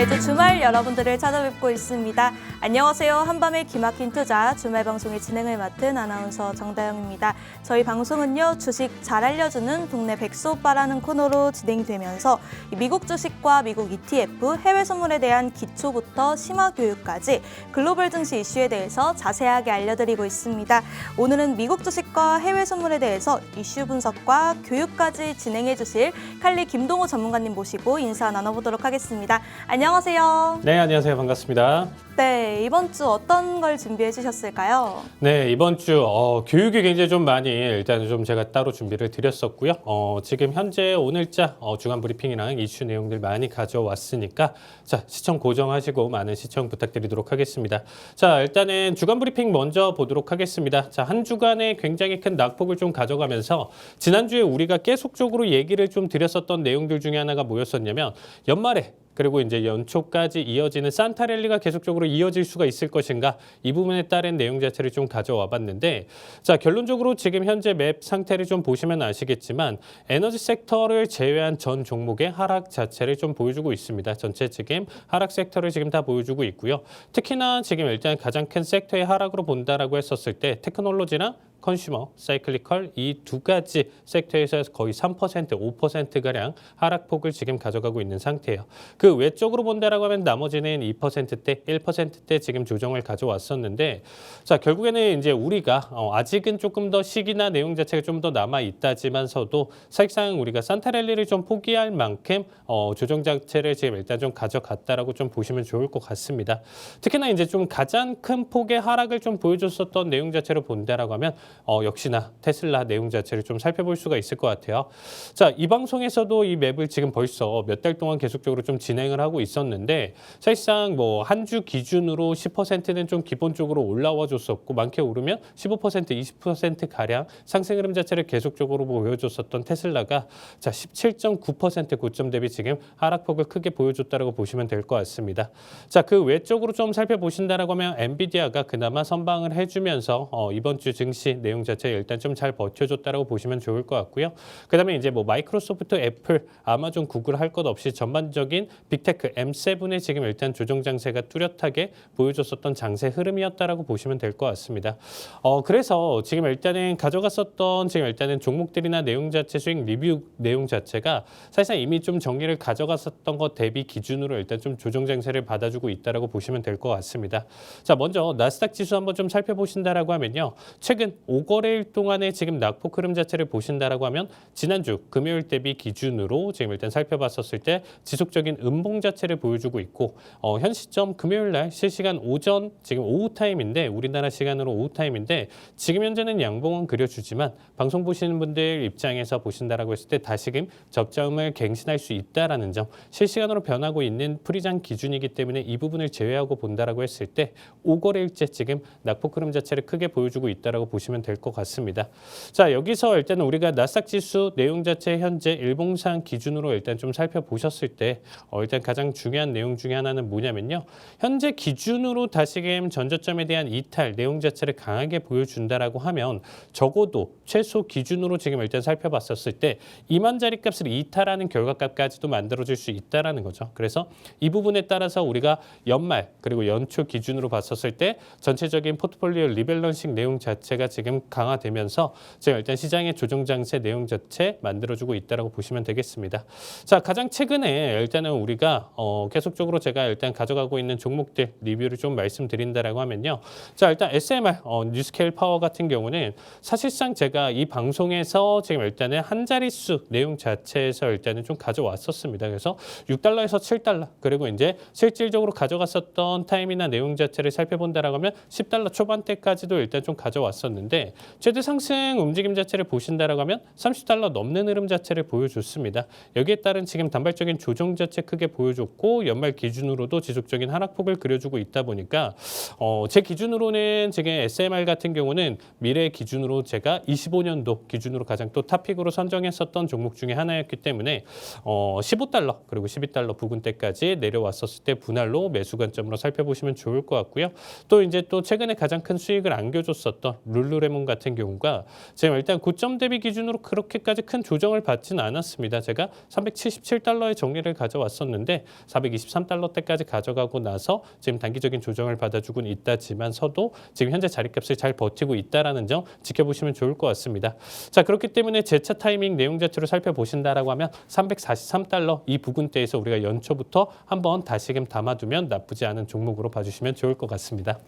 매주 주말 여러분들을 찾아뵙고 있습니다. 안녕하세요. 한밤의 기막힌 투자 주말 방송의 진행을 맡은 아나운서 정다영입니다. 저희 방송은요, 주식 잘 알려주는 동네 백수오빠라는 코너로 진행되면서 미국 주식과 미국 ETF, 해외 선물에 대한 기초부터 심화 교육까지 글로벌 증시 이슈에 대해서 자세하게 알려드리고 있습니다. 오늘은 미국 주식과 해외 선물에 대해서 이슈 분석과 교육까지 진행해 주실 칼리 김동호 전문가님 모시고 인사 나눠보도록 하겠습니다. 안녕하세요. 네, 안녕하세요. 반갑습니다. 네, 이번 주 어떤 걸 준비해 주셨을까요? 네, 이번 주 교육이 굉장히 좀 많이 일단 좀 제가 따로 준비를 드렸었고요. 지금 현재 오늘자 주간 브리핑이랑 이슈 내용들 많이 가져왔으니까 자, 시청 고정하시고 많은 시청 부탁드리도록 하겠습니다. 자, 일단은 주간 브리핑 먼저 보도록 하겠습니다. 자, 한 주간에 굉장히 큰 낙폭을 좀 가져가면서 지난주에 우리가 계속적으로 얘기를 좀 드렸었던 내용들 중에 하나가 뭐였었냐면 연말에 그리고 이제 연초까지 이어지는 산타랠리가 계속적으로 이어질 수가 있을 것인가, 이 부분에 따른 내용 자체를 좀 가져와 봤는데, 자, 결론적으로 지금 현재 맵 상태를 좀 보시면 아시겠지만 에너지 섹터를 제외한 전 종목의 하락 자체를 좀 보여주고 있습니다. 전체 지금 하락 섹터를 지금 다 보여주고 있고요. 특히나 지금 일단 가장 큰 섹터의 하락으로 본다라고 했었을 때 테크놀로지나 컨슈머, 사이클리컬 이 두 가지 섹터에서 거의 3%, 5%가량 하락폭을 지금 가져가고 있는 상태예요. 그 외적으로 본다라고 하면 나머지는 2%대, 1%대 지금 조정을 가져왔었는데, 자, 결국에는 이제 우리가 아직은 조금 더 시기나 내용 자체가 좀 더 남아 있다지만서도 사실상 우리가 산타랠리를 좀 포기할 만큼 조정 자체를 지금 일단 좀 가져갔다라고 좀 보시면 좋을 것 같습니다. 특히나 이제 좀 가장 큰 폭의 하락을 좀 보여줬었던 내용 자체로 본다라고 하면 역시나 테슬라 내용 자체를 좀 살펴볼 수가 있을 것 같아요. 자, 이 방송에서도 이 맵을 지금 벌써 몇 달 동안 계속적으로 좀 진행을 하고 있었는데, 사실상 뭐 한 주 기준으로 10%는 좀 기본적으로 올라와 줬었고, 많게 오르면 15%, 20%가량 상승 흐름 자체를 계속적으로 보여줬었던 테슬라가 자, 17.9% 고점 대비 지금 하락폭을 크게 보여줬다라고 보시면 될 것 같습니다. 자, 그 외적으로 좀 살펴보신다라고 하면 엔비디아가 그나마 선방을 해주면서 이번 주 증시 내용 자체 일단 좀 잘 버텨줬다라고 보시면 좋을 것 같고요. 그다음에 이제 뭐 마이크로소프트, 애플, 아마존, 구글 할 것 없이 전반적인 빅테크 M7의 지금 일단 조정 장세가 뚜렷하게 보여줬었던 장세 흐름이었다라고 보시면 될 것 같습니다. 그래서 지금 일단은 가져갔었던 지금 일단은 종목들이나 내용 자체 수익 리뷰 내용 자체가 사실상 이미 좀 정리를 가져갔었던 것 대비 기준으로 일단 좀 조정 장세를 받아주고 있다라고 보시면 될 것 같습니다. 자, 먼저 나스닥 지수 한번 좀 살펴보신다라고 하면요. 최근 5거래일 동안의 지금 낙폭 흐름 자체를 보신다라고 하면 지난주 금요일 대비 기준으로 지금 일단 살펴봤었을 때 지속적인 음봉 자체를 보여주고 있고, 현 시점 금요일 날 실시간 오전 지금 오후 타임인데, 우리나라 시간으로 오후 타임인데 지금 현재는 양봉은 그려주지만 방송 보시는 분들 입장에서 보신다라고 했을 때 다시금 저점을 갱신할 수 있다라는 점, 실시간으로 변하고 있는 프리장 기준이기 때문에 이 부분을 제외하고 본다라고 했을 때 5거래일째 지금 낙폭 흐름 자체를 크게 보여주고 있다라고 보시면 될 것 같습니다. 자, 여기서 일단은 우리가 나스닥 지수 내용 자체 현재 일봉상 기준으로 일단 좀 살펴보셨을 때 일단 가장 중요한 내용 중에 하나는 뭐냐면요. 현재 기준으로 다시금 전저점에 대한 이탈 내용 자체를 강하게 보여준다라고 하면 적어도 최소 기준으로 지금 일단 살펴봤었을 때 2만 자리 값을 이탈하는 결과값까지도 만들어줄 수 있다라는 거죠. 그래서 이 부분에 따라서 우리가 연말 그리고 연초 기준으로 봤었을 때 전체적인 포트폴리오 리밸런싱 내용 자체가 지금 강화되면서 제가 일단 시장의 조정 장세 내용 자체 만들어주고 있다라고 보시면 되겠습니다. 자, 가장 최근에 일단은 우리가 계속적으로 제가 일단 가져가고 있는 종목들 리뷰를 좀 말씀드린다라고 하면요. 자, 일단 SMR 뉴스케일 파워 같은 경우는 사실상 제가 이 방송에서 지금 일단은 한 자릿수 내용 자체에서 일단은 좀 가져왔었습니다. 그래서 6달러에서 7달러, 그리고 이제 실질적으로 가져갔었던 타임이나 내용 자체를 살펴본다라고 하면 10달러 초반대까지도 일단 좀 가져왔었는데, 최대 상승 움직임 자체를 보신다라고 하면 30달러 넘는 흐름 자체를 보여줬습니다. 여기에 따른 지금 단발적인 조정 자체 크게 보여줬고, 연말 기준으로도 지속적인 하락폭을 그려주고 있다 보니까 제 기준으로는 지금 SMR 같은 경우는 미래 기준으로 제가 25년도 기준으로 가장 또 탑픽으로 선정했었던 종목 중에 하나였기 때문에 15달러 그리고 12달러 부근대까지 내려왔었을 때 분할로 매수 관점으로 살펴보시면 좋을 것 같고요. 또 이제 또 최근에 가장 큰 수익을 안겨줬었던 룰루렘 블루레몬 같은 경우가 지금 일단 고점 대비 기준으로 그렇게까지 큰 조정을 받지는 않았습니다. 제가 377달러의 정리를 가져왔었는데 423달러대까지 가져가고 나서 지금 단기적인 조정을 받아주고는 있다지만서도 지금 현재 자리값을 잘 버티고 있다라는 점 지켜보시면 좋을 것 같습니다. 자, 그렇기 때문에 재차 타이밍 내용 자체로 살펴보신다라고 하면 343달러 이 부근대에서 우리가 연초부터 한번 다시금 담아두면 나쁘지 않은 종목으로 봐주시면 좋을 것 같습니다.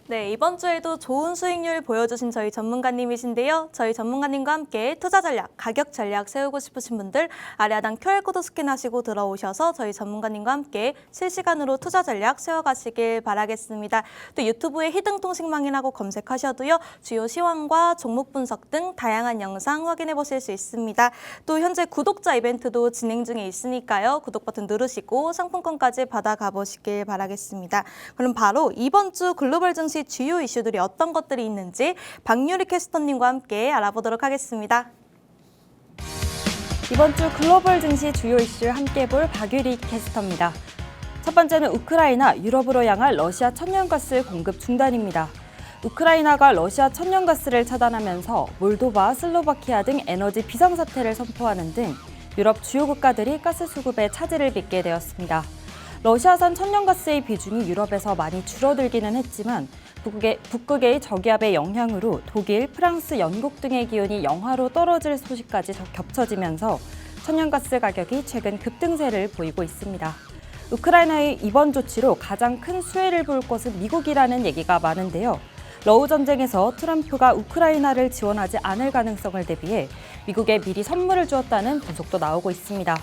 네, 이번 주에도 좋은 수익률 보여주신 저희 전문가님이신데요. 저희 전문가님과 함께 투자 전략, 가격 전략 세우고 싶으신 분들 아래 하단 QR코드 스캔하시고 들어오셔서 저희 전문가님과 함께 실시간으로 투자 전략 세워가시길 바라겠습니다. 또 유튜브에 히든통식망이라고 검색하셔도요. 주요 시황과 종목 분석 등 다양한 영상 확인해 보실 수 있습니다. 또 현재 구독자 이벤트도 진행 중에 있으니까요. 구독 버튼 누르시고 상품권까지 받아가 보시길 바라겠습니다. 그럼 바로 이번 주 글로벌 증시 주요 이슈들이 어떤 것들이 있는지 박유리 캐스터님과 함께 알아보도록 하겠습니다. 이번 주 글로벌 증시 주요 이슈 함께 볼 박유리 캐스터입니다. 첫 번째는 우크라이나, 유럽으로 향할 러시아 천연가스 공급 중단입니다. 우크라이나가 러시아 천연가스를 차단하면서 몰도바, 슬로바키아 등 에너지 비상사태를 선포하는 등 유럽 주요 국가들이 가스 수급에 차질을 빚게 되었습니다. 러시아산 천연가스의 비중이 유럽에서 많이 줄어들기는 했지만 북극의 저기압의 영향으로 독일, 프랑스, 영국 등의 기온이 영하로 떨어질 소식까지 겹쳐지면서 천연가스 가격이 최근 급등세를 보이고 있습니다. 우크라이나의 이번 조치로 가장 큰 수혜를 볼 것은 미국이라는 얘기가 많은데요. 러우 전쟁에서 트럼프가 우크라이나를 지원하지 않을 가능성을 대비해 미국에 미리 선물을 주었다는 분석도 나오고 있습니다.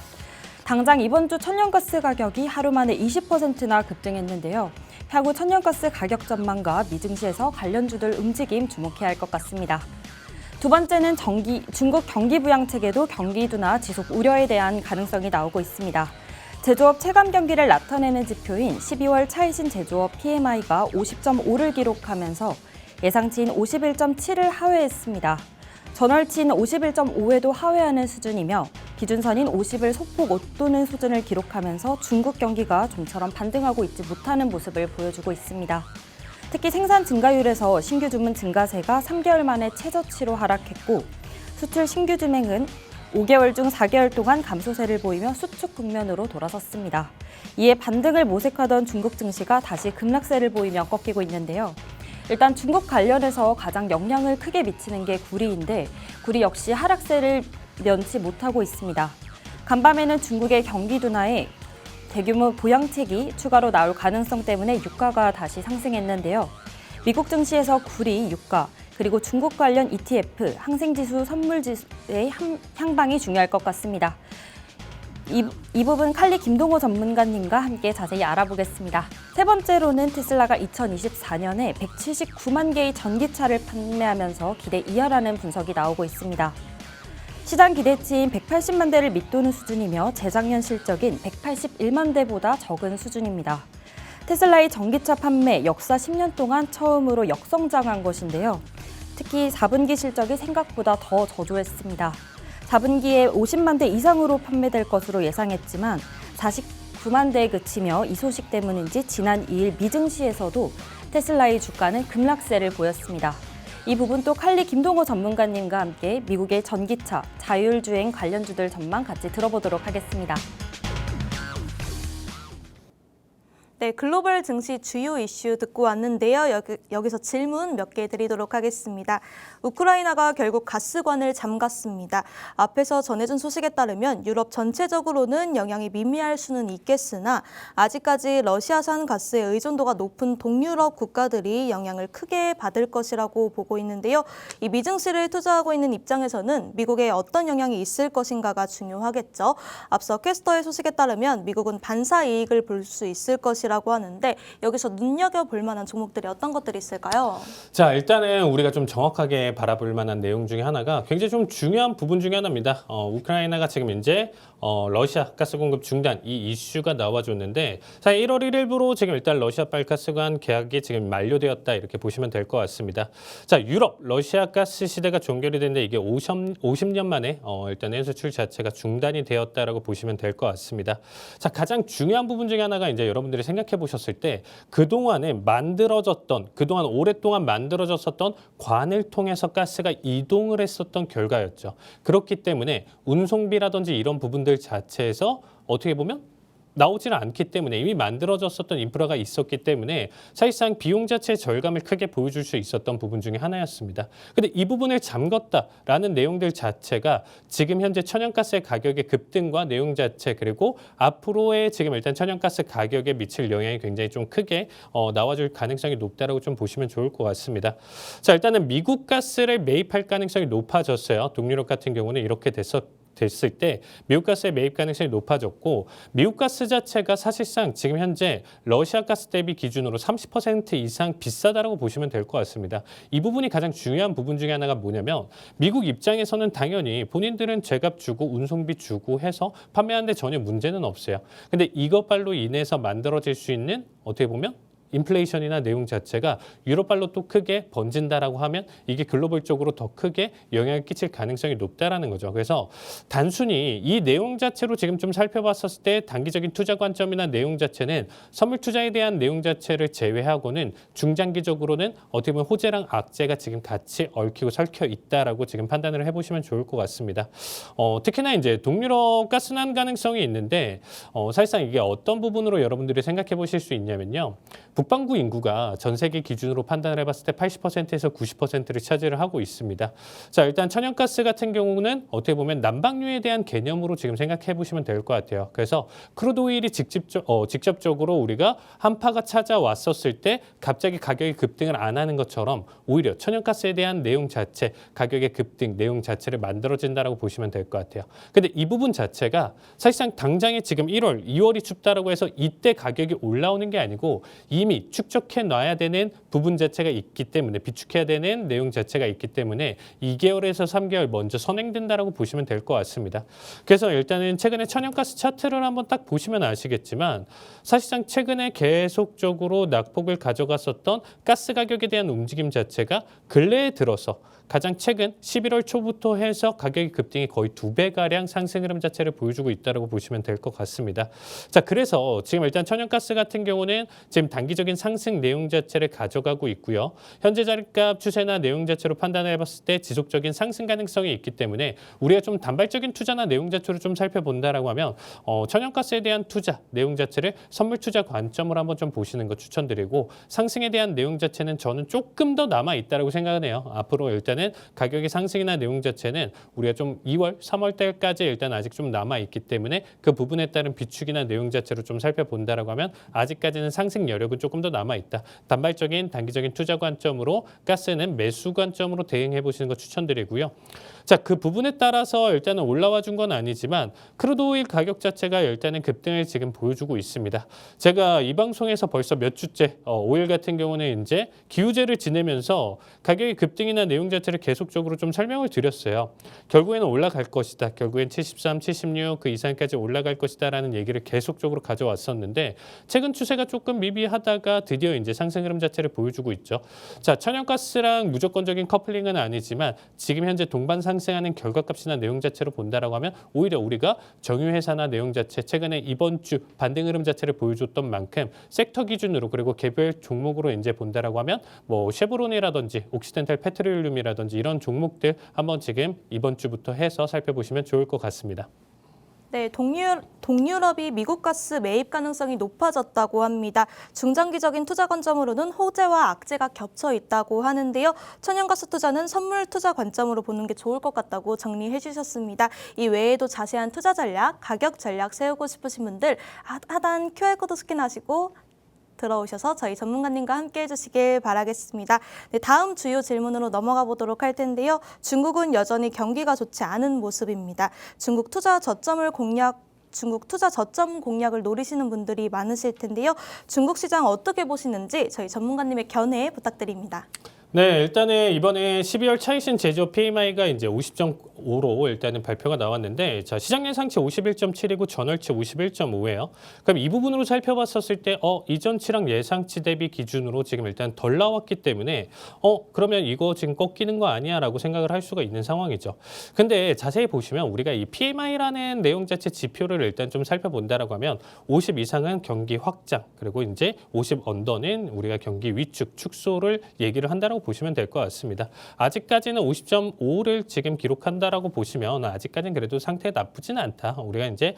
당장 이번 주 천연가스 가격이 하루 만에 20%나 급등했는데요. 향후 천연가스 가격 전망과 미증시에서 관련주들 움직임 주목해야 할 것 같습니다. 두 번째는 중국 경기 부양 체계도 경기 둔화 지속 우려에 대한 가능성이 나오고 있습니다. 제조업 체감 경기를 나타내는 지표인 12월 차이신 제조업 PMI가 50.5를 기록하면서 예상치인 51.7을 하회했습니다. 전월치인 51.5에도 하회하는 수준이며 기준선인 50을 소폭 웃도는 수준을 기록하면서 중국 경기가 좀처럼 반등하고 있지 못하는 모습을 보여주고 있습니다. 특히 생산 증가율에서 신규 주문 증가세가 3개월 만에 최저치로 하락했고 수출 신규 주맹은 5개월 중 4개월 동안 감소세를 보이며 수축 국면으로 돌아섰습니다. 이에 반등을 모색하던 중국 증시가 다시 급락세를 보이며 꺾이고 있는데요. 일단 중국 관련해서 가장 영향을 크게 미치는 게 구리인데 구리 역시 하락세를 면치 못하고 있습니다. 간밤에는 중국의 경기 둔화에 대규모 부양책이 추가로 나올 가능성 때문에 유가가 다시 상승했는데요. 미국 증시에서 구리, 유가, 그리고 중국 관련 ETF, 항생지수, 선물지수의 향방이 중요할 것 같습니다. 이 부분 칼리 김동호 전문가님과 함께 자세히 알아보겠습니다. 세 번째로는 테슬라가 2024년에 179만 개의 전기차를 판매하면서 기대 이하라는 분석이 나오고 있습니다. 시장 기대치인 180만 대를 밑도는 수준이며 재작년 실적인 181만 대보다 적은 수준입니다. 테슬라의 전기차 판매 역사 10년 동안 처음으로 역성장한 것인데요. 특히 4분기 실적이 생각보다 더 저조했습니다. 4분기에 50만 대 이상으로 판매될 것으로 예상했지만 49만 대에 그치며 이 소식 때문인지 지난 2일 미증시에서도 테슬라의 주가는 급락세를 보였습니다. 이 부분도 칼리 김동호 전문가님과 함께 미국의 전기차, 자율주행 관련주들 전망 같이 들어보도록 하겠습니다. 네, 글로벌 증시 주요 이슈 듣고 왔는데요. 여기서 질문 몇 개 드리도록 하겠습니다. 우크라이나가 결국 가스관을 잠갔습니다. 앞에서 전해준 소식에 따르면 유럽 전체적으로는 영향이 미미할 수는 있겠으나 아직까지 러시아산 가스의 의존도가 높은 동유럽 국가들이 영향을 크게 받을 것이라고 보고 있는데요. 이 미증시를 투자하고 있는 입장에서는 미국에 어떤 영향이 있을 것인가가 중요하겠죠. 앞서 캐스터의 소식에 따르면 미국은 반사 이익을 볼 수 있을 것이라고 하는데 여기서 눈여겨볼 만한 종목들이 어떤 것들이 있을까요? 자, 일단은 우리가 좀 정확하게 바라볼 만한 내용 중에 하나가 굉장히 좀 중요한 부분 중에 하나입니다. 우크라이나가 지금 이제 러시아 가스 공급 중단 이 이슈가 나와줬는데 자, 1월 1일부로 지금 일단 러시아 빨가스관 계약이 지금 만료되었다 이렇게 보시면 될 것 같습니다. 자, 유럽 러시아 가스 시대가 종결이 됐는데 이게 50년 만에 일단 해수출 자체가 중단이 되었다라고 보시면 될 것 같습니다. 자, 가장 중요한 부분 중에 하나가 이제 여러분들이 생각 생각해 보셨을 때 그동안 오랫동안 만들어졌었던 관을 통해서 가스가 이동을 했었던 결과였죠. 그렇기 때문에 운송비라든지 이런 부분들 자체에서 어떻게 보면 나오지는 않기 때문에 이미 만들어졌었던 인프라가 있었기 때문에 사실상 비용 자체의 절감을 크게 보여줄 수 있었던 부분 중에 하나였습니다. 근데 이 부분을 잠궜다라는 내용들 자체가 지금 현재 천연가스의 가격의 급등과 내용 자체 그리고 앞으로의 지금 일단 천연가스 가격에 미칠 영향이 굉장히 좀 크게 나와줄 가능성이 높다라고 좀 보시면 좋을 것 같습니다. 자, 일단은 미국 가스를 매입할 가능성이 높아졌어요. 동유럽 같은 경우는 이렇게 됐을 때 미국 가스의 매입 가능성이 높아졌고 미국 가스 자체가 사실상 지금 현재 러시아 가스 대비 기준으로 30% 이상 비싸다라고 보시면 될 것 같습니다. 이 부분이 가장 중요한 부분 중에 하나가 뭐냐면 미국 입장에서는 당연히 본인들은 제값 주고 운송비 주고 해서 판매하는데 전혀 문제는 없어요. 근데 이것발로 인해서 만들어질 수 있는 어떻게 보면 인플레이션이나 내용 자체가 유로발로 또 크게 번진다라고 하면 이게 글로벌적으로 더 크게 영향을 끼칠 가능성이 높다라는 거죠. 그래서 단순히 이 내용 자체로 지금 좀 살펴봤었을 때 단기적인 투자 관점이나 내용 자체는 선물 투자에 대한 내용 자체를 제외하고는 중장기적으로는 어떻게 보면 호재랑 악재가 지금 같이 얽히고 설켜 있다라고 지금 판단을 해보시면 좋을 것 같습니다. 특히나 이제 동유럽 가스난 가능성이 있는데 사실상 이게 어떤 부분으로 여러분들이 생각해 보실 수 있냐면요. 북반구 인구가 전 세계 기준으로 판단을 해봤을 때 80%에서 90%를 차지를 하고 있습니다. 자, 일단 천연가스 같은 경우는 어떻게 보면 난방류에 대한 개념으로 지금 생각해 보시면 될 것 같아요. 그래서 크루드 오일이 직접적으로 우리가 한파가 찾아왔었을 때 갑자기 가격이 급등을 안 하는 것처럼 오히려 천연가스에 대한 내용 자체, 가격의 급등, 내용 자체를 만들어진다라고 보시면 될 것 같아요. 근데 이 부분 자체가 사실상 당장에 지금 1월, 2월이 춥다라고 해서 이때 가격이 올라오는 게 아니고 이미 축적해 놔야 되는 부분 자체가 있기 때문에 비축해야 되는 내용 자체가 있기 때문에 2개월에서 3개월 먼저 선행된다라고 보시면 될 것 같습니다. 그래서 일단은 최근에 천연가스 차트를 한번 딱 보시면 아시겠지만 사실상 최근에 계속적으로 낙폭을 가져갔었던 가스 가격에 대한 움직임 자체가 근래에 들어서 가장 최근 11월 초부터 해서 가격의 급등이 거의 2배가량 상승 흐름 자체를 보여주고 있다고 보시면 될 것 같습니다. 자, 그래서 지금 일단 천연가스 같은 경우는 지금 단기적인 상승 내용 자체를 가져가고 있고요. 현재 자리값 추세나 내용 자체로 판단을 해봤을 때 지속적인 상승 가능성이 있기 때문에 우리가 좀 단발적인 투자나 내용 자체로 좀 살펴본다라고 하면 천연가스에 대한 투자, 내용 자체를 선물 투자 관점으로 한번 좀 보시는 거 추천드리고 상승에 대한 내용 자체는 저는 조금 더 남아있다고 생각을 해요. 앞으로 일단은 가격의 상승이나 내용 자체는 우리가 좀 2월, 3월 달까지 일단 아직 좀 남아있기 때문에 그 부분에 따른 비축이나 내용 자체로 좀 살펴본다라고 하면 아직까지는 상승 여력은 조금 더 남아있다. 단발적인 단기적인 투자 관점으로 가스는 매수 관점으로 대응해 보시는 거 추천드리고요. 자, 그 부분에 따라서 일단은 올라와 준 건 아니지만 크루드 오일 가격 자체가 일단은 급등을 지금 보여주고 있습니다. 제가 이 방송에서 벌써 몇 주째 오일 같은 경우는 이제 기후제를 지내면서 가격의 급등이나 내용 자체를 계속적으로 좀 설명을 드렸어요. 결국에는 올라갈 것이다. 결국엔 73, 76 그 이상까지 올라갈 것이다라는 얘기를 계속적으로 가져왔었는데 최근 추세가 조금 미비하다가 드디어 이제 상승 흐름 자체를 보여주고 있죠. 자, 천연가스랑 무조건적인 커플링은 아니지만 지금 현재 동반 상승하는 결과값이나 내용 자체로 본다라고 하면 오히려 우리가 정유회사나 내용 자체 최근에 이번 주 반등 흐름 자체를 보여줬던 만큼 섹터 기준으로 그리고 개별 종목으로 이제 본다라고 하면 뭐 쉐보론이라든지 옥시덴탈 페트롤륨이라든지 이런 종목들 한번 지금 이번 주부터 해서 살펴보시면 좋을 것 같습니다. 네, 동유럽이 미국 가스 매입 가능성이 높아졌다고 합니다. 중장기적인 투자 관점으로는 호재와 악재가 겹쳐 있다고 하는데요. 천연가스 투자는 선물 투자 관점으로 보는 게 좋을 것 같다고 정리해 주셨습니다. 이 외에도 자세한 투자 전략, 가격 전략 세우고 싶으신 분들 하단 QR코드 스캔하시고 들어오셔서 저희 전문가님과 함께 해주시길 바라겠습니다. 네, 다음 주요 질문으로 넘어가 보도록 할 텐데요. 중국은 여전히 경기가 좋지 않은 모습입니다. 중국 투자 저점 공략을 노리시는 분들이 많으실 텐데요. 중국 시장 어떻게 보시는지 저희 전문가님의 견해 부탁드립니다. 네, 일단은 이번에 12월 차이신 제조업 PMI가 이제 50점 51.5로 일단은 발표가 나왔는데 자, 시장 예상치 51.7이고 전월치 51.5예요. 그럼 이 부분으로 살펴봤었을 때 이전치랑 예상치 대비 기준으로 지금 일단 덜 나왔기 때문에 그러면 이거 지금 꺾이는 거 아니야라고 생각을 할 수가 있는 상황이죠. 근데 자세히 보시면 우리가 이 PMI라는 내용 자체 지표를 일단 좀 살펴본다라고 하면 50 이상은 경기 확장, 그리고 이제 50 언더는 우리가 경기 위축, 축소를 얘기를 한다라고 보시면 될 것 같습니다. 아직까지는 50.5를 지금 기록한다라고 보시면 아직까지는 그래도 상태 나쁘진 않다. 우리가 이제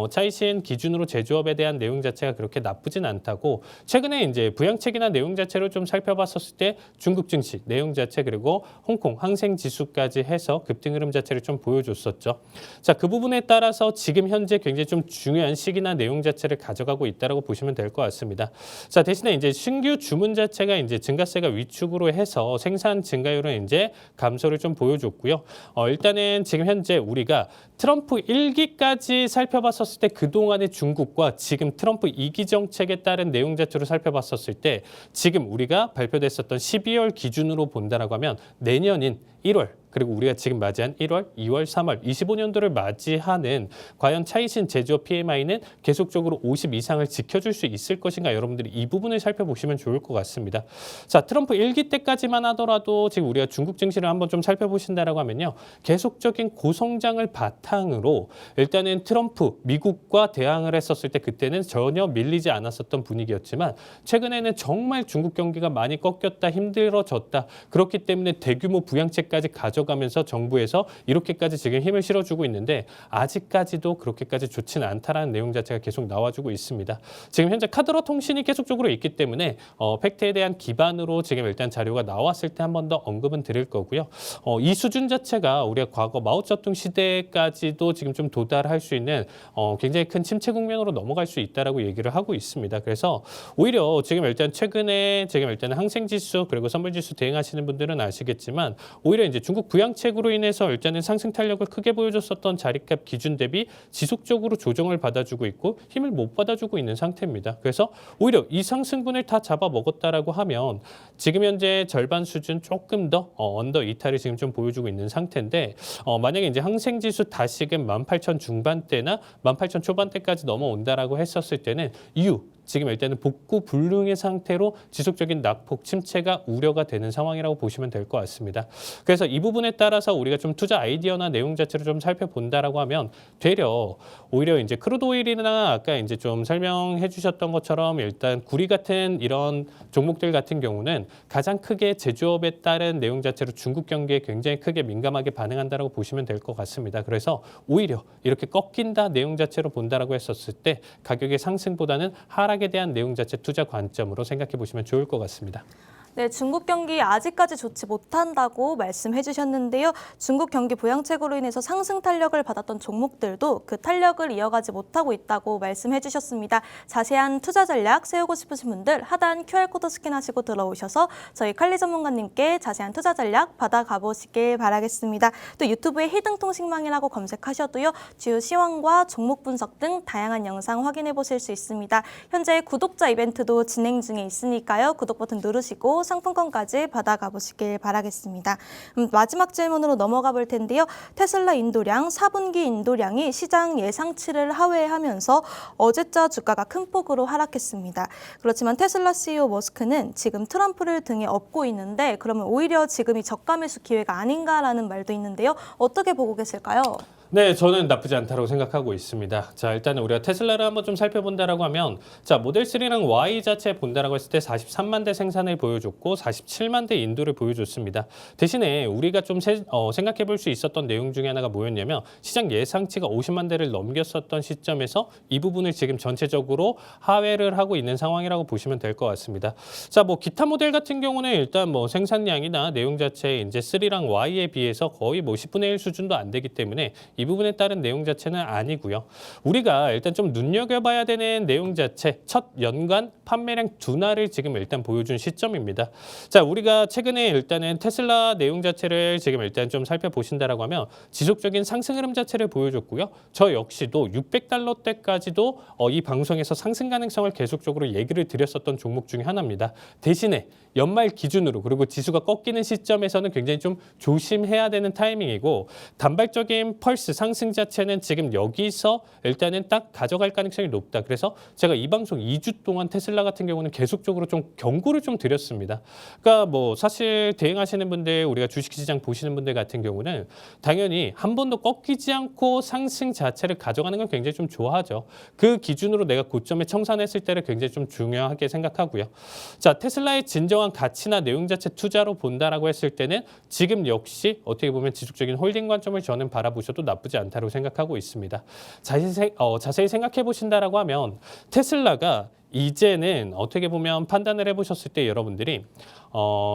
차이신 기준으로 제조업에 대한 내용 자체가 그렇게 나쁘진 않다고 최근에 이제 부양책이나 내용 자체를 좀 살펴봤었을 때 중국 증시 내용 자체 그리고 홍콩 항생 지수까지 해서 급등 흐름 자체를 좀 보여줬었죠. 자, 그 부분에 따라서 지금 현재 굉장히 좀 중요한 시기나 내용 자체를 가져가고 있다라고 보시면 될 것 같습니다. 자, 대신에 이제 신규 주문 자체가 이제 증가세가 위축으로 해서 생산 증가율은 이제 감소를 좀 보여줬고요. 일단은 지금 현재 우리가 트럼프 1기까지 살펴봤었을 때 그동안의 중국과 지금 트럼프 2기 정책에 따른 내용 자체로 살펴봤었을 때 지금 우리가 발표됐었던 12월 기준으로 본다라고 하면 내년인 1월 그리고 우리가 지금 맞이한 1월, 2월, 3월 25년도를 맞이하는 과연 차이신 제조업 PMI는 계속적으로 50 이상을 지켜줄 수 있을 것인가 여러분들이 이 부분을 살펴보시면 좋을 것 같습니다. 자, 트럼프 1기 때까지만 하더라도 지금 우리가 중국 증시를 한번 좀 살펴보신다라고 하면요. 계속적인 고성장을 바탕으로 일단은 트럼프 미국과 대항을 했었을 때 그때는 전혀 밀리지 않았었던 분위기였지만 최근에는 정말 중국 경기가 많이 꺾였다, 힘들어졌다. 그렇기 때문에 대규모 부양책까지 가져가면서 정부에서 이렇게까지 지금 힘을 실어주고 있는데 아직까지도 그렇게까지 좋지는 않다라는 내용 자체가 계속 나와주고 있습니다. 지금 현재 카드로 통신이 계속적으로 있기 때문에 팩트에 대한 기반으로 지금 일단 자료가 나왔을 때 한 번 더 언급은 드릴 거고요. 이 수준 자체가 우리가 과거 마오쩌둥 시대까지도 지금 좀 도달할 수 있는 굉장히 큰 침체 국면으로 넘어갈 수 있다라고 얘기를 하고 있습니다. 그래서 오히려 지금 일단 최근에 지금 일단 항생지수 그리고 선물지수 대응하시는 분들은 아시겠지만 오히려 이제 중국 부양책으로 인해서 일단은 상승 탄력을 크게 보여줬었던 자리값 기준 대비 지속적으로 조정을 받아주고 있고 힘을 못 받아주고 있는 상태입니다. 그래서 오히려 이 상승분을 다 잡아먹었다라고 하면 지금 현재 절반 수준 조금 더 언더 이탈을 지금 좀 보여주고 있는 상태인데 만약에 이제 항생지수 다시금 18,000 중반대나 18,000 초반대까지 넘어온다라고 했었을 때는 이후 지금 일단은 복구 불능의 상태로 지속적인 낙폭 침체가 우려가 되는 상황이라고 보시면 될 것 같습니다. 그래서 이 부분에 따라서 우리가 좀 투자 아이디어나 내용 자체를 좀 살펴본다라고 하면 되려 오히려 이제 크루드 오일이나 아까 이제 좀 설명해 주셨던 것처럼 일단 구리 같은 이런 종목들 같은 경우는 가장 크게 제조업에 따른 내용 자체로 중국 경기에 굉장히 크게 민감하게 반응한다라고 보시면 될 것 같습니다. 그래서 오히려 이렇게 꺾인다 내용 자체로 본다라고 했었을 때 가격의 상승보다는 하락에 대한 내용 자체 투자 관점으로 생각해 보시면 좋을 것 같습니다. 네, 중국 경기 아직까지 좋지 못한다고 말씀해 주셨는데요. 중국 경기 부양책으로 인해서 상승 탄력을 받았던 종목들도 그 탄력을 이어가지 못하고 있다고 말씀해 주셨습니다. 자세한 투자 전략 세우고 싶으신 분들 하단 QR코드 스캔하시고 들어오셔서 저희 칼리 전문가님께 자세한 투자 전략 받아가 보시길 바라겠습니다. 또 유튜브에 히든통신망이라고 검색하셔도요. 주요 시황과 종목 분석 등 다양한 영상 확인해 보실 수 있습니다. 현재 구독자 이벤트도 진행 중에 있으니까요. 구독 버튼 누르시고 상품권까지 받아가 보시길 바라겠습니다. 마지막 질문으로 넘어가 볼 텐데요. 테슬라 인도량 4분기 인도량이 시장 예상치를 하회하면서 어제자 주가가 큰 폭으로 하락했습니다. 그렇지만 테슬라 CEO 머스크는 지금 트럼프를 등에 업고 있는데 그러면 오히려 지금이 저가 매수 기회가 아닌가라는 말도 있는데요. 어떻게 보고 계실까요? 네, 저는 나쁘지 않다고 생각하고 있습니다. 자, 일단은 우리가 테슬라를 한번 좀 살펴본다라고 하면 자, 모델 3랑 Y 자체 본다라고 했을 때 43만 대 생산을 보여줬고 47만 대 인도를 보여줬습니다. 대신에 우리가 좀 생각해 볼 수 있었던 내용 중에 하나가 뭐였냐면 시장 예상치가 50만 대를 넘겼었던 시점에서 이 부분을 지금 전체적으로 하회를 하고 있는 상황이라고 보시면 될 것 같습니다. 자, 뭐 기타 모델 같은 경우는 일단 뭐 생산량이나 내용 자체 이제 3랑 Y에 비해서 거의 뭐 10분의 1 수준도 안 되기 때문에 이 부분에 따른 내용 자체는 아니고요. 우리가 일단 좀 눈여겨봐야 되는 내용 자체, 첫 연간 판매량 둔화를 지금 일단 보여준 시점입니다. 자, 우리가 최근에 일단은 테슬라 내용 자체를 지금 일단 좀 살펴보신다라고 하면 지속적인 상승 흐름 자체를 보여줬고요. 저 역시도 600달러대까지도 이 방송에서 상승 가능성을 계속적으로 얘기를 드렸었던 종목 중에 하나입니다. 대신에 연말 기준으로 그리고 지수가 꺾이는 시점에서는 굉장히 좀 조심해야 되는 타이밍이고 단발적인 펄스 상승 자체는 지금 여기서 일단은 딱 가져갈 가능성이 높다. 그래서 제가 이 방송 2주 동안 테슬라 같은 경우는 계속적으로 좀 경고를 좀 드렸습니다. 그러니까 뭐 사실 대응하시는 분들 우리가 주식시장 보시는 분들 같은 경우는 당연히 한 번도 꺾이지 않고 상승 자체를 가져가는 건 굉장히 좀 좋아하죠. 그 기준으로 내가 고점에 청산했을 때를 굉장히 좀 중요하게 생각하고요. 자, 테슬라의 진정한 가치나 내용 자체 투자로 본다라고 했을 때는 지금 역시 어떻게 보면 지속적인 홀딩 관점을 저는 바라보셔도 나쁘지 않다고 생각하고 있습니다. 자세히 생각해 보신다라고 하면 테슬라가 이제는 어떻게 보면 판단을 해보셨을 때 여러분들이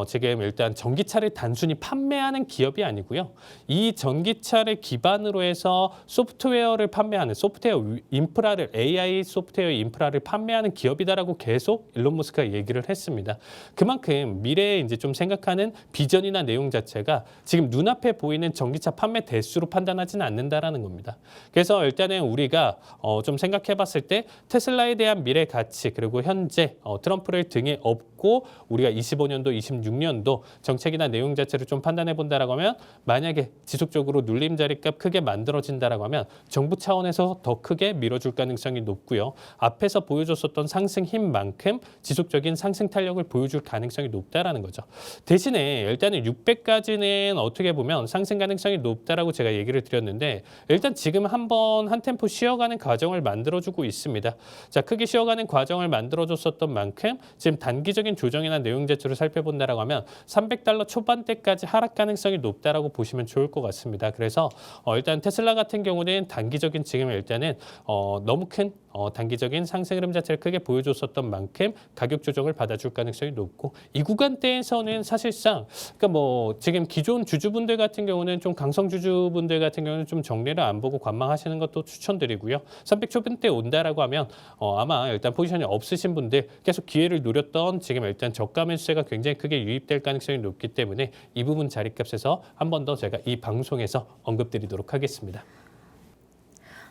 지금 일단 전기차를 단순히 판매하는 기업이 아니고요. 이 전기차를 기반으로 해서 소프트웨어를 판매하는 소프트웨어 인프라를 AI 소프트웨어 인프라를 판매하는 기업이다라고 계속 일론 머스크가 얘기를 했습니다. 그만큼 미래에 이제 좀 생각하는 비전이나 내용 자체가 지금 눈앞에 보이는 전기차 판매 대수로 판단하지는 않는다라는 겁니다. 그래서 일단은 우리가 좀 생각해봤을 때 테슬라에 대한 미래 가치 그리고 현재 트럼프를 등에 업고 우리가 25년도, 26년도 정책이나 내용 자체를 좀 판단해 본다라고 하면 만약에 지속적으로 눌림자리값 크게 만들어진다라고 하면 정부 차원에서 더 크게 밀어줄 가능성이 높고요. 앞에서 보여줬었던 상승 힘만큼 지속적인 상승 탄력을 보여줄 가능성이 높다라는 거죠. 대신에 일단은 600까지는 어떻게 보면 상승 가능성이 높다라고 제가 얘기를 드렸는데 일단 지금 한번 한 템포 쉬어가는 과정을 만들어주고 있습니다. 자, 크게 쉬어가는 과정을 만들어줬었던 만큼 지금 단기적인 조정이나 내용 자체를 살펴본다라고 하면 300달러 초반대까지 하락 가능성이 높다라고 보시면 좋을 것 같습니다. 그래서 일단 테슬라 같은 경우는 단기적인 지금 일단은 너무 큰 단기적인 상승 흐름 자체를 크게 보여줬었던 만큼 가격 조정을 받아줄 가능성이 높고 이 구간대에서는 사실상 그러니까 뭐 지금 기존 주주분들 같은 경우는 좀 강성 주주분들 같은 경우는 좀 정리를 안 보고 관망하시는 것도 추천드리고요. 300 초반대 온다라고 하면 아마 일단 포지션이 없으신 분들 계속 기회를 노렸던 지금 일단 저가 매수세가 굉장히 크게 유입될 가능성이 높기 때문에 이 부분 자리값에서 한 번 더 제가 이 방송에서 언급드리도록 하겠습니다.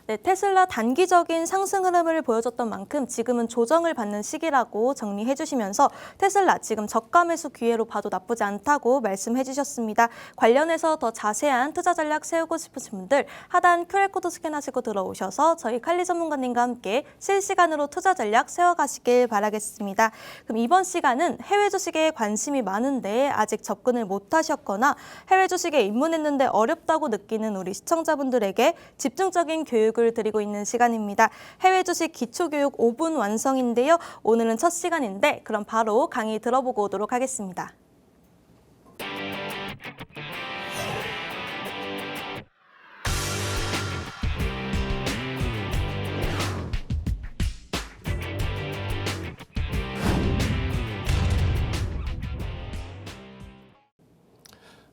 네, 테슬라 단기적인 상승 흐름을 보여줬던 만큼 지금은 조정을 받는 시기라고 정리해 주시면서 테슬라 지금 저가 매수 기회로 봐도 나쁘지 않다고 말씀해 주셨습니다. 관련해서 더 자세한 투자 전략 세우고 싶으신 분들 하단 QR코드 스캔하시고 들어오셔서 저희 칼리 전문가님과 함께 실시간으로 투자 전략 세워가시길 바라겠습니다. 그럼 이번 시간은 해외 주식에 관심이 많은데 아직 접근을 못하셨거나 해외 주식에 입문했는데 어렵다고 느끼는 우리 시청자분들에게 집중적인 교육을 드리고 있는 시간입니다. 해외 주식 기초교육 5분 완성인데요. 오늘은 첫 시간인데 그럼 바로 강의 들어보고 오도록 하겠습니다.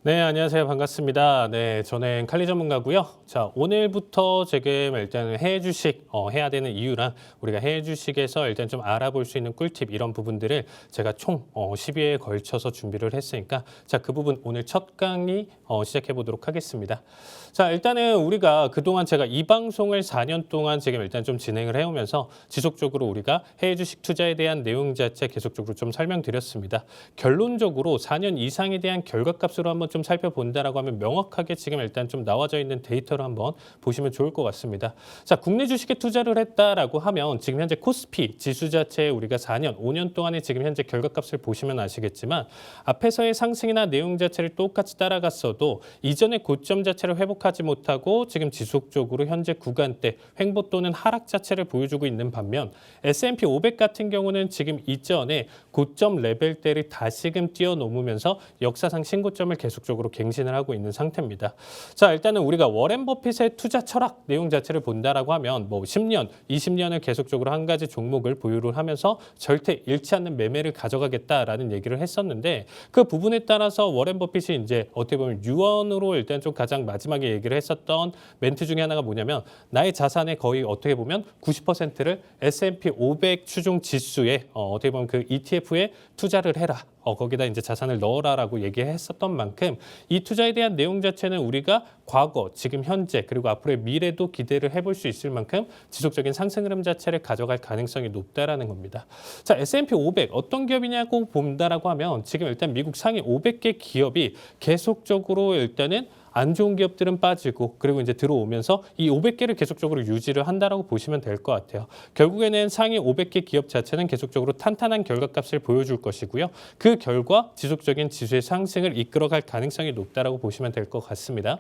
네, 안녕하세요. 반갑습니다. 네, 저는 칼리 전문가고요. 자, 오늘부터 지금 일단 해외 주식 해야 되는 이유랑 우리가 해외 주식에서 일단 좀 알아볼 수 있는 꿀팁 이런 부분들을 제가 총 12회에 걸쳐서 준비를 했으니까 자, 그 부분 오늘 첫 강의 시작해 보도록 하겠습니다. 자, 일단은 우리가 그동안 제가 이 방송을 4년 동안 지금 일단 좀 진행을 해오면서 지속적으로 우리가 해외 주식 투자에 대한 내용 자체 계속적으로 좀 설명드렸습니다. 결론적으로 4년 이상에 대한 결과값으로 한번 좀 살펴본다라고 하면 명확하게 지금 일단 좀 나와져 있는 데이터를 한번 보시면 좋을 것 같습니다. 자, 국내 주식에 투자를 했다라고 하면 지금 현재 코스피 지수 자체에 우리가 4년, 5년 동안의 지금 현재 결과값을 보시면 아시겠지만 앞에서의 상승이나 내용 자체를 똑같이 따라갔어도 이전의 고점 자체를 회복하지 못하고 지금 지속적으로 현재 구간대 횡보 또는 하락 자체를 보여주고 있는 반면 S&P 500 같은 경우는 지금 이전에 고점 레벨대를 다시금 뛰어넘으면서 역사상 신고점을 계속 계속적으로 갱신을 하고 있는 상태입니다. 자, 일단은 우리가 워렌 버핏의 투자 철학 내용 자체를 본다라고 하면 뭐 10년, 20년을 계속적으로 한 가지 종목을 보유를 하면서 절대 잃지 않는 매매를 가져가겠다라는 얘기를 했었는데 그 부분에 따라서 워렌 버핏이 이제 어떻게 보면 유언으로 일단 좀 가장 마지막에 얘기를 했었던 멘트 중에 하나가 뭐냐면 나의 자산의 거의 어떻게 보면 90%를 S&P 500 추종 지수에 어떻게 보면 그 ETF에 투자를 해라. 거기다 이제 자산을 넣어라라고 얘기했었던 만큼 이 투자에 대한 내용 자체는 우리가 과거, 지금 현재 그리고 앞으로의 미래도 기대를 해볼 수 있을 만큼 지속적인 상승 흐름 자체를 가져갈 가능성이 높다라는 겁니다. 자, S&P 500 어떤 기업이냐고 본다라고 하면 지금 일단 미국 상위 500개 기업이 계속적으로 일단은 안 좋은 기업들은 빠지고 그리고 이제 들어오면서 이 500개를 계속적으로 유지를 한다라고 보시면 될 것 같아요. 결국에는 상위 500개 기업 자체는 계속적으로 탄탄한 결과값을 보여줄 것이고요. 그 결과 지속적인 지수의 상승을 이끌어갈 가능성이 높다라고 보시면 될 것 같습니다.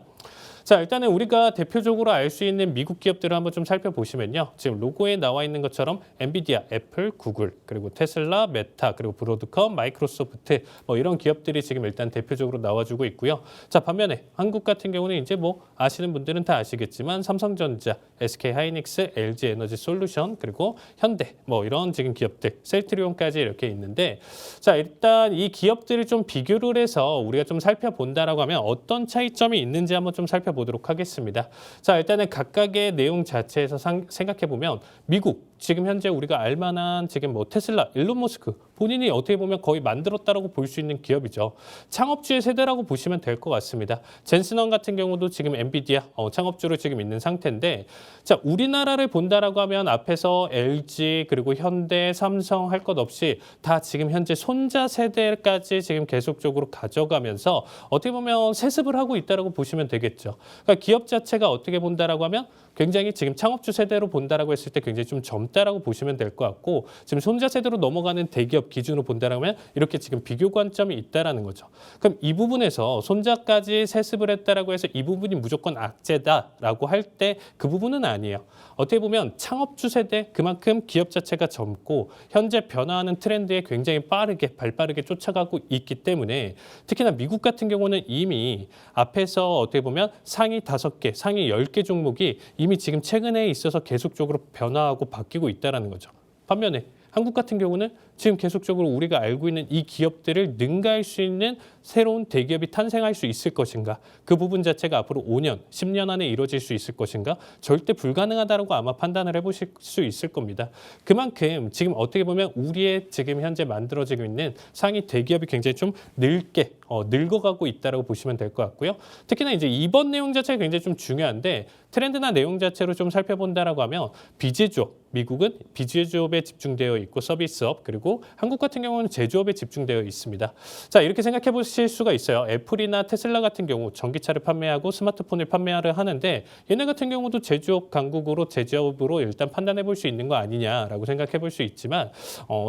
자, 일단은 우리가 대표적으로 알 수 있는 미국 기업들을 한번 좀 살펴보시면요. 지금 로고에 나와 있는 것처럼 엔비디아, 애플, 구글, 그리고 테슬라, 메타, 그리고 브로드컴, 마이크로소프트 뭐 이런 기업들이 지금 일단 대표적으로 나와주고 있고요. 자, 반면에 한국 같은 경우는 이제 뭐 아시는 분들은 다 아시겠지만 삼성전자, SK하이닉스, LG에너지솔루션, 그리고 현대 뭐 이런 지금 기업들, 셀트리온까지 이렇게 있는데 자, 일단 이 기업들을 좀 비교를 해서 우리가 좀 살펴본다라고 하면 어떤 차이점이 있는지 한번 좀 살펴보도록 하겠습니다. 자, 일단은 각각의 내용 자체에서 생각해 보면 미국 지금 현재 우리가 알만한 지금 뭐 테슬라, 일론 머스크 본인이 어떻게 보면 거의 만들었다라고 볼 수 있는 기업이죠. 창업주의 세대라고 보시면 될 것 같습니다. 젠슨원 같은 경우도 지금 엔비디아 창업주로 지금 있는 상태인데 자, 우리나라를 본다라고 하면 앞에서 LG 그리고 현대, 삼성 할 것 없이 다 지금 현재 손자 세대까지 지금 계속적으로 가져가면서 어떻게 보면 세습을 하고 있다라고 보시면 되겠죠. 그러니까 기업 자체가 어떻게 본다라고 하면 굉장히 지금 창업주 세대로 본다라고 했을 때 굉장히 좀 젊다라고 보시면 될 것 같고 지금 손자 세대로 넘어가는 대기업 기준으로 본다라고 하면 이렇게 지금 비교 관점이 있다라는 거죠. 그럼 이 부분에서 손자까지 세습을 했다라고 해서 이 부분이 무조건 악재다라고 할 때 그 부분은 아니에요. 어떻게 보면 창업주 세대 그만큼 기업 자체가 젊고 현재 변화하는 트렌드에 굉장히 빠르게 발빠르게 쫓아가고 있기 때문에 특히나 미국 같은 경우는 이미 앞에서 어떻게 보면 상위 5개, 상위 10개 종목이 이미 지금 최근에 있어서 계속적으로 변화하고 바뀌고 있다는 거죠. 반면에 한국 같은 경우는 지금 계속적으로 우리가 알고 있는 이 기업들을 능가할 수 있는 새로운 대기업이 탄생할 수 있을 것인가? 그 부분 자체가 앞으로 5년, 10년 안에 이루어질 수 있을 것인가? 절대 불가능하다고 아마 판단을 해보실 수 있을 겁니다. 그만큼 지금 어떻게 보면 우리의 지금 현재 만들어지고 있는 상위 대기업이 굉장히 좀 늙어가고 있다고 보시면 될 것 같고요. 특히나 이제 이번 내용 자체가 굉장히 좀 중요한데 트렌드나 내용 자체로 좀 살펴본다라고 하면 비제조업, 미국은 비제조업에 집중되어 있고 서비스업 그리고 한국 같은 경우는 제조업에 집중되어 있습니다. 자, 이렇게 생각해 보실 수가 있어요. 애플이나 테슬라 같은 경우 전기차를 판매하고 스마트폰을 판매를 하는데 얘네 같은 경우도 제조업 강국으로 제조업으로 일단 판단해 볼 수 있는 거 아니냐라고 생각해 볼 수 있지만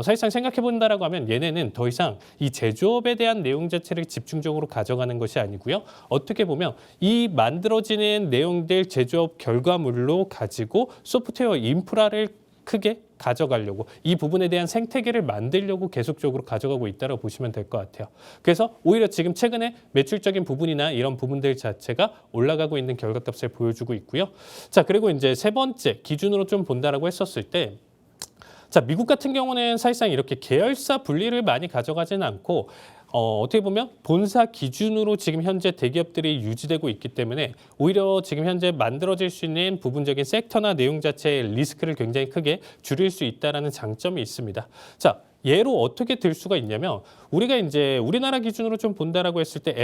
사실상 생각해 본다라고 하면 얘네는 더 이상 이 제조업에 대한 내용 자체를 집중적으로 가져가는 것이 아니고요. 어떻게 보면 이 만들어지는 내용들 제조업 결과물로 가지고 소프트웨어 인프라를 크게 가져가려고 이 부분에 대한 생태계를 만들려고 계속적으로 가져가고 있다고 보시면 될 것 같아요. 그래서 오히려 지금 최근에 매출적인 부분이나 이런 부분들 자체가 올라가고 있는 결과값을 보여주고 있고요. 자, 그리고 이제 세 번째 기준으로 좀 본다라고 했었을 때 자, 미국 같은 경우는 사실상 이렇게 계열사 분리를 많이 가져가지는 않고 어떻게 보면 본사 기준으로 지금 현재 대기업들이 유지되고 있기 때문에 오히려 지금 현재 만들어질 수 있는 부분적인 섹터나 내용 자체의 리스크를 굉장히 크게 줄일 수 있다는 장점이 있습니다. 자, 예로 어떻게 들 수가 있냐면 우리가 이제 우리나라 기준으로 좀 본다라고 했을 때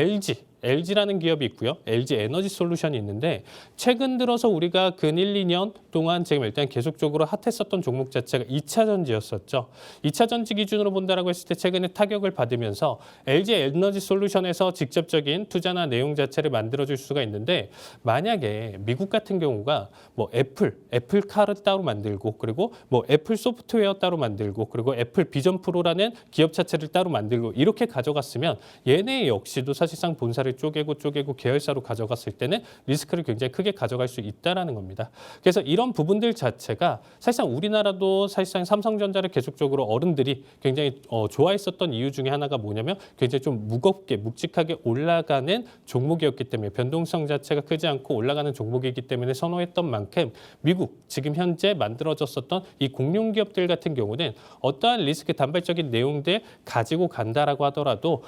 LG라는 기업이 있고요. LG 에너지 솔루션이 있는데 최근 들어서 우리가 근 1, 2년 동안 지금 일단 계속적으로 핫했었던 종목 자체가 2차 전지였었죠. 2차 전지 기준으로 본다라고 했을 때 최근에 타격을 받으면서 LG 에너지 솔루션에서 직접적인 투자나 내용 자체를 만들어줄 수가 있는데 만약에 미국 같은 경우가 뭐 애플 카를 따로 만들고 그리고 뭐 애플 소프트웨어 따로 만들고 그리고 애플 비전 비전프로라는 기업 자체를 따로 만들고 이렇게 가져갔으면 얘네 역시도 사실상 본사를 쪼개고 계열사로 가져갔을 때는 리스크를 굉장히 크게 가져갈 수 있다라는 겁니다. 그래서 이런 부분들 자체가 사실상 우리나라도 사실상 삼성전자를 계속적으로 어른들이 굉장히 좋아했었던 이유 중에 하나가 뭐냐면 굉장히 좀 무겁게 묵직하게 올라가는 종목이었기 때문에 변동성 자체가 크지 않고 올라가는 종목이기 때문에 선호했던 만큼 미국 지금 현재 만들어졌었던 이 공룡 기업들 같은 경우는 어떠한 리스크 단발적인 내용들 가지고 간다라고 하더라도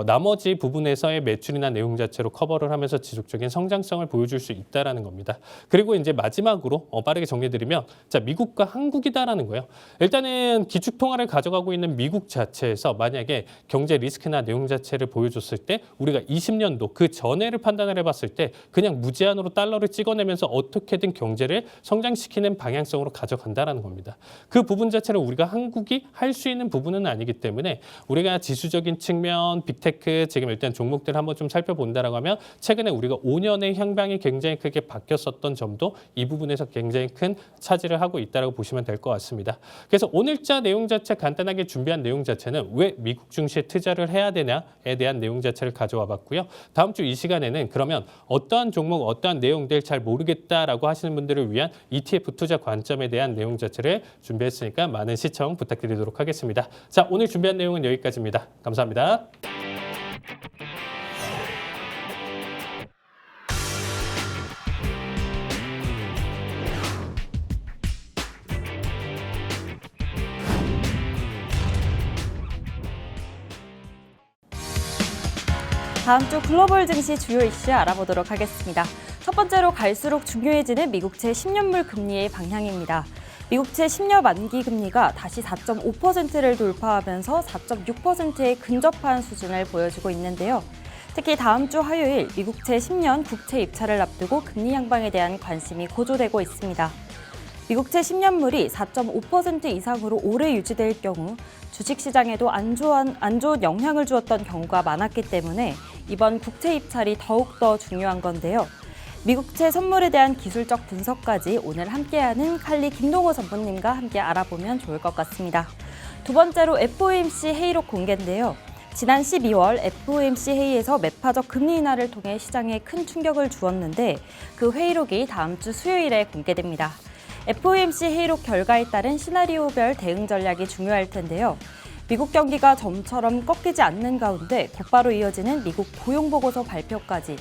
나머지 부분에서의 매출이나 내용 자체로 커버를 하면서 지속적인 성장성을 보여줄 수 있다라는 겁니다. 그리고 이제 마지막으로 빠르게 정리드리면 자 미국과 한국이다라는 거예요. 일단은 기축통화를 가져가고 있는 미국 자체에서 만약에 경제 리스크나 내용 자체를 보여줬을 때 우리가 20년도 그 전해를 판단을 해봤을 때 그냥 무제한으로 달러를 찍어내면서 어떻게든 경제를 성장시키는 방향성으로 가져간다라는 겁니다. 그 부분 자체를 우리가 한국이 할 수 있는 부분은 아니기 때문에 우리가 지수적인 측면 빅테크 지금 일단 종목들 한번 좀 살펴본다라고 하면 최근에 우리가 5년의 향방이 굉장히 크게 바뀌었었던 점도 이 부분에서 굉장히 큰 차지를 하고 있다고 보시면 될 것 같습니다. 그래서 오늘자 내용 자체 간단하게 준비한 내용 자체는 왜 미국 증시에 투자를 해야 되냐에 대한 내용 자체를 가져와 봤고요. 다음 주 이 시간에는 그러면 어떠한 종목, 어떠한 내용들 잘 모르겠다라고 하시는 분들을 위한 ETF 투자 관점에 대한 내용 자체를 준비했으니까 많은 시청 부탁드리도록 하겠습니다. 자, 오늘 준비한 내용은 여기까지입니다. 감사합니다. 다음 주 글로벌 증시 주요 이슈 알아보도록 하겠습니다. 첫 번째로 갈수록 중요해지는 미국채 10년물 금리의 방향입니다. 미국채 10년 만기 금리가 다시 4.5%를 돌파하면서 4.6%에 근접한 수준을 보여주고 있는데요. 특히 다음 주 화요일 미국채 10년 국채 입찰을 앞두고 금리 향방에 대한 관심이 고조되고 있습니다. 미국채 10년물이 4.5% 이상으로 오래 유지될 경우 주식시장에도 안 좋은 영향을 주었던 경우가 많았기 때문에 이번 국채 입찰이 더욱더 중요한 건데요. 미국채 선물에 대한 기술적 분석까지 오늘 함께하는 칼리 김동호 전문님과 함께 알아보면 좋을 것 같습니다. 두 번째로 FOMC 회의록 공개인데요. 지난 12월 FOMC 회의에서 매파적 금리 인하를 통해 시장에 큰 충격을 주었는데 그 회의록이 다음 주 수요일에 공개됩니다. FOMC 회의록 결과에 따른 시나리오별 대응 전략이 중요할 텐데요. 미국 경기가 점처럼 꺾이지 않는 가운데 곧바로 이어지는 미국 고용보고서 발표까지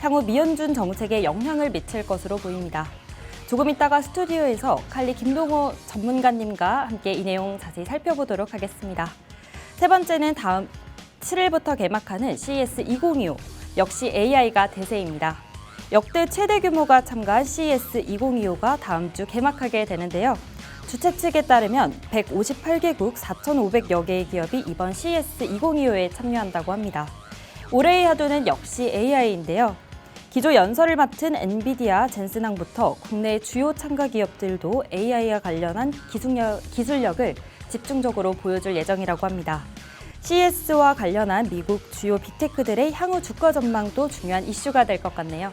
향후 미연준 정책에 영향을 미칠 것으로 보입니다. 조금 이따가 스튜디오에서 칼리 김동호 전문가님과 함께 이 내용 자세히 살펴보도록 하겠습니다. 세 번째는 다음 7일부터 개막하는 CES 2025, 역시 AI가 대세입니다. 역대 최대 규모가 참가한 CES 2025가 다음 주 개막하게 되는데요. 주최 측에 따르면 158개국 4,500여 개의 기업이 이번 CES 2025에 참여한다고 합니다. 올해의 하도는 역시 AI인데요. 기조 연설을 맡은 엔비디아, 젠슨항부터 국내 주요 참가 기업들도 AI와 관련한 기술력을 집중적으로 보여줄 예정이라고 합니다. CES와 관련한 미국 주요 빅테크들의 향후 주가 전망도 중요한 이슈가 될 것 같네요.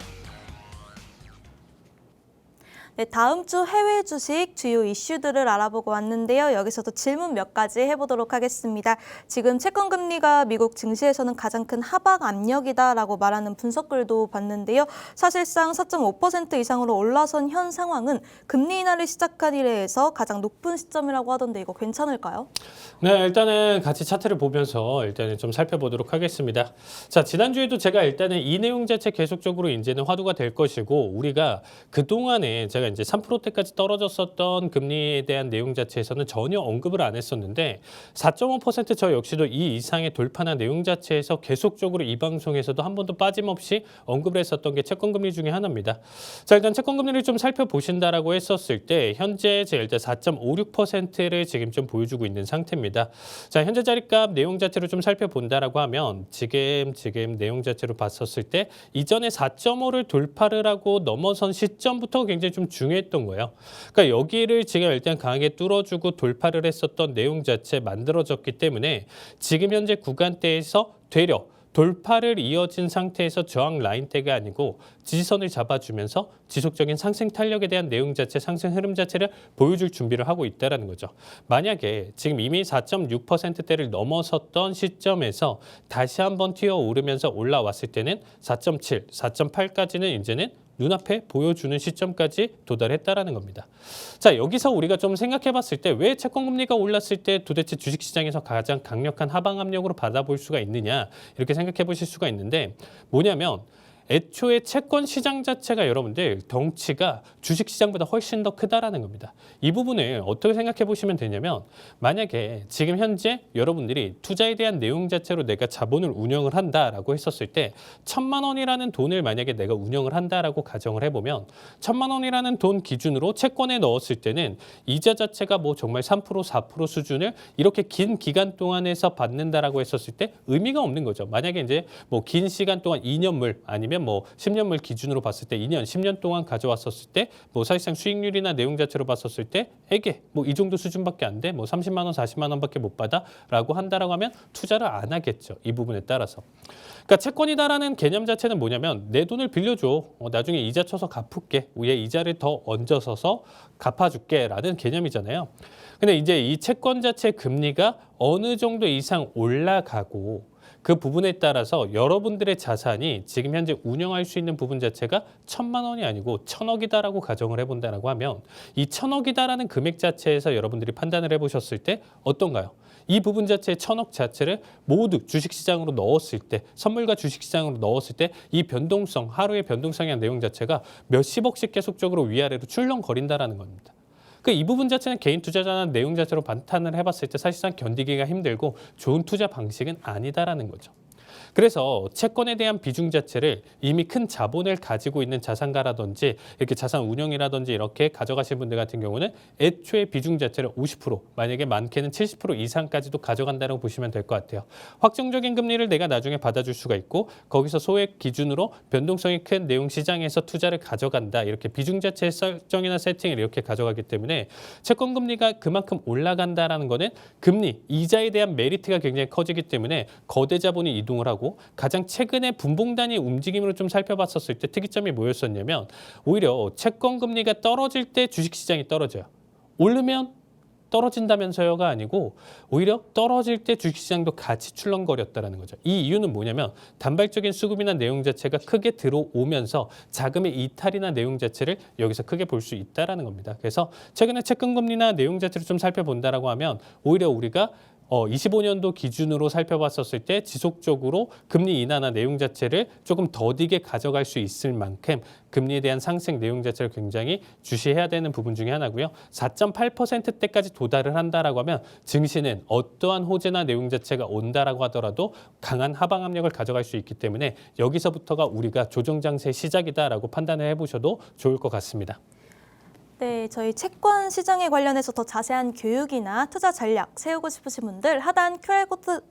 네, 다음 주 해외 주식 주요 이슈들을 알아보고 왔는데요. 여기서도 질문 몇 가지 해보도록 하겠습니다. 지금 채권 금리가 미국 증시에서는 가장 큰 하방 압력이다라고 말하는 분석글도 봤는데요. 사실상 4.5% 이상으로 올라선 현 상황은 금리 인하를 시작한 이래에서 가장 높은 시점이라고 하던데 이거 괜찮을까요? 네, 일단은 같이 차트를 보면서 일단은 좀 살펴보도록 하겠습니다. 자, 지난주에도 제가 일단은 이 내용 자체 계속적으로 이제는 화두가 될 것이고 우리가 그동안에 제가 이제 3%대까지 떨어졌었던 금리에 대한 내용 자체에서는 전혀 언급을 안 했었는데 4.5% 저 역시도 이 이상의 돌파나 내용 자체에서 계속적으로 이 방송에서도 한 번도 빠짐없이 언급을 했었던 게 채권금리 중에 하나입니다. 자, 일단 채권금리를 좀 살펴보신다라고 했었을 때 현재 제가 일단 4.56%를 지금 좀 보여주고 있는 상태입니다. 자, 현재 자리값 내용 자체로 좀 살펴본다라고 하면 지금 내용 자체로 봤었을 때 이전에 4.5를 돌파를 하고 넘어선 시점부터 굉장히 좀 중요했던 거예요. 그러니까 여기를 지금 일단 강하게 뚫어주고 돌파를 했었던 내용 자체 만들어졌기 때문에 지금 현재 구간대에서 되려 돌파를 이어진 상태에서 저항 라인대가 아니고 지지선을 잡아주면서 지속적인 상승 탄력에 대한 내용 자체, 상승 흐름 자체를 보여줄 준비를 하고 있다는 거죠. 만약에 지금 이미 4.6%대를 넘어섰던 시점에서 다시 한번 튀어오르면서 올라왔을 때는 4.7, 4.8까지는 이제는 눈앞에 보여주는 시점까지 도달했다라는 겁니다. 자, 여기서 우리가 좀 생각해 봤을 때 왜 채권 금리가 올랐을 때 도대체 주식시장에서 가장 강력한 하방 압력으로 받아볼 수가 있느냐 이렇게 생각해 보실 수가 있는데 뭐냐면 애초에 채권 시장 자체가 여러분들 덩치가 주식 시장보다 훨씬 더 크다라는 겁니다. 이 부분을 어떻게 생각해 보시면 되냐면 만약에 지금 현재 여러분들이 투자에 대한 내용 자체로 내가 자본을 운영을 한다라고 했었을 때 1,000만 원이라는 돈을 만약에 내가 운영을 한다라고 가정을 해보면 1,000만 원이라는 돈 기준으로 채권에 넣었을 때는 이자 자체가 뭐 정말 3%, 4% 수준을 이렇게 긴 기간 동안에서 받는다라고 했었을 때 의미가 없는 거죠. 만약에 이제 뭐 긴 시간 동안 2년물 아니면 뭐 10년물 기준으로 봤을 때 2년, 10년 동안 가져왔었을 때 뭐 사실상 수익률이나 내용 자체로 봤었을 때 에게 뭐 이 정도 수준밖에 안 돼. 뭐 30만 원, 40만 원밖에 못 받아라고 한다라고 하면 투자를 안 하겠죠. 이 부분에 따라서. 그러니까 채권이다라는 개념 자체는 뭐냐면 내 돈을 빌려줘. 나중에 이자 쳐서 갚을게. 위에 이자를 더 얹어서서 갚아줄게라는 개념이잖아요. 근데 이제 이 채권 자체 금리가 어느 정도 이상 올라가고 그 부분에 따라서 여러분들의 자산이 지금 현재 운영할 수 있는 부분 자체가 1,000만 원이 아니고 1,000억이다라고 가정을 해본다라고 하면 이 1,000억이다라는 금액 자체에서 여러분들이 판단을 해보셨을 때 어떤가요? 이 부분 자체의 1,000억 자체를 모두 주식시장으로 넣었을 때 선물과 주식시장으로 넣었을 때 이 변동성, 하루의 변동성이라는 내용 자체가 몇십억씩 계속적으로 위아래로 출렁거린다라는 겁니다. 이 부분 자체는 개인 투자자나 내용 자체로 반탄을 해봤을 때 사실상 견디기가 힘들고 좋은 투자 방식은 아니다라는 거죠. 그래서 채권에 대한 비중 자체를 이미 큰 자본을 가지고 있는 자산가라든지 이렇게 자산 운용이라든지 이렇게 가져가신 분들 같은 경우는 애초에 비중 자체를 50% 만약에 많게는 70% 이상까지도 가져간다고 보시면 될 것 같아요. 확정적인 금리를 내가 나중에 받아줄 수가 있고 거기서 소액 기준으로 변동성이 큰 내용 시장에서 투자를 가져간다. 이렇게 비중 자체의 설정이나 세팅을 이렇게 가져가기 때문에 채권 금리가 그만큼 올라간다라는 거는 금리, 이자에 대한 메리트가 굉장히 커지기 때문에 거대 자본이 이동을 하고 가장 최근에 분봉 단위 움직임으로 좀 살펴봤었을 때 특이점이 뭐였었냐면 오히려 채권 금리가 떨어질 때 주식시장이 떨어져요. 오르면 떨어진다면서요가 아니고 오히려 떨어질 때 주식시장도 같이 출렁거렸다는 거죠. 이 이유는 뭐냐면 단발적인 수급이나 내용 자체가 크게 들어오면서 자금의 이탈이나 내용 자체를 여기서 크게 볼 수 있다는 겁니다. 그래서 최근에 채권 금리나 내용 자체를 좀 살펴본다라고 하면 오히려 우리가 25년도 기준으로 살펴봤었을 때 지속적으로 금리 인하나 내용 자체를 조금 더디게 가져갈 수 있을 만큼 금리에 대한 상승 내용 자체를 굉장히 주시해야 되는 부분 중에 하나고요. 4.8%대까지 도달을 한다라고 하면 증시는 어떠한 호재나 내용 자체가 온다라고 하더라도 강한 하방 압력을 가져갈 수 있기 때문에 여기서부터가 우리가 조정 장세의 시작이다라고 판단을 해보셔도 좋을 것 같습니다. 네, 저희 채권 시장에 관련해서 더 자세한 교육이나 투자 전략 세우고 싶으신 분들 하단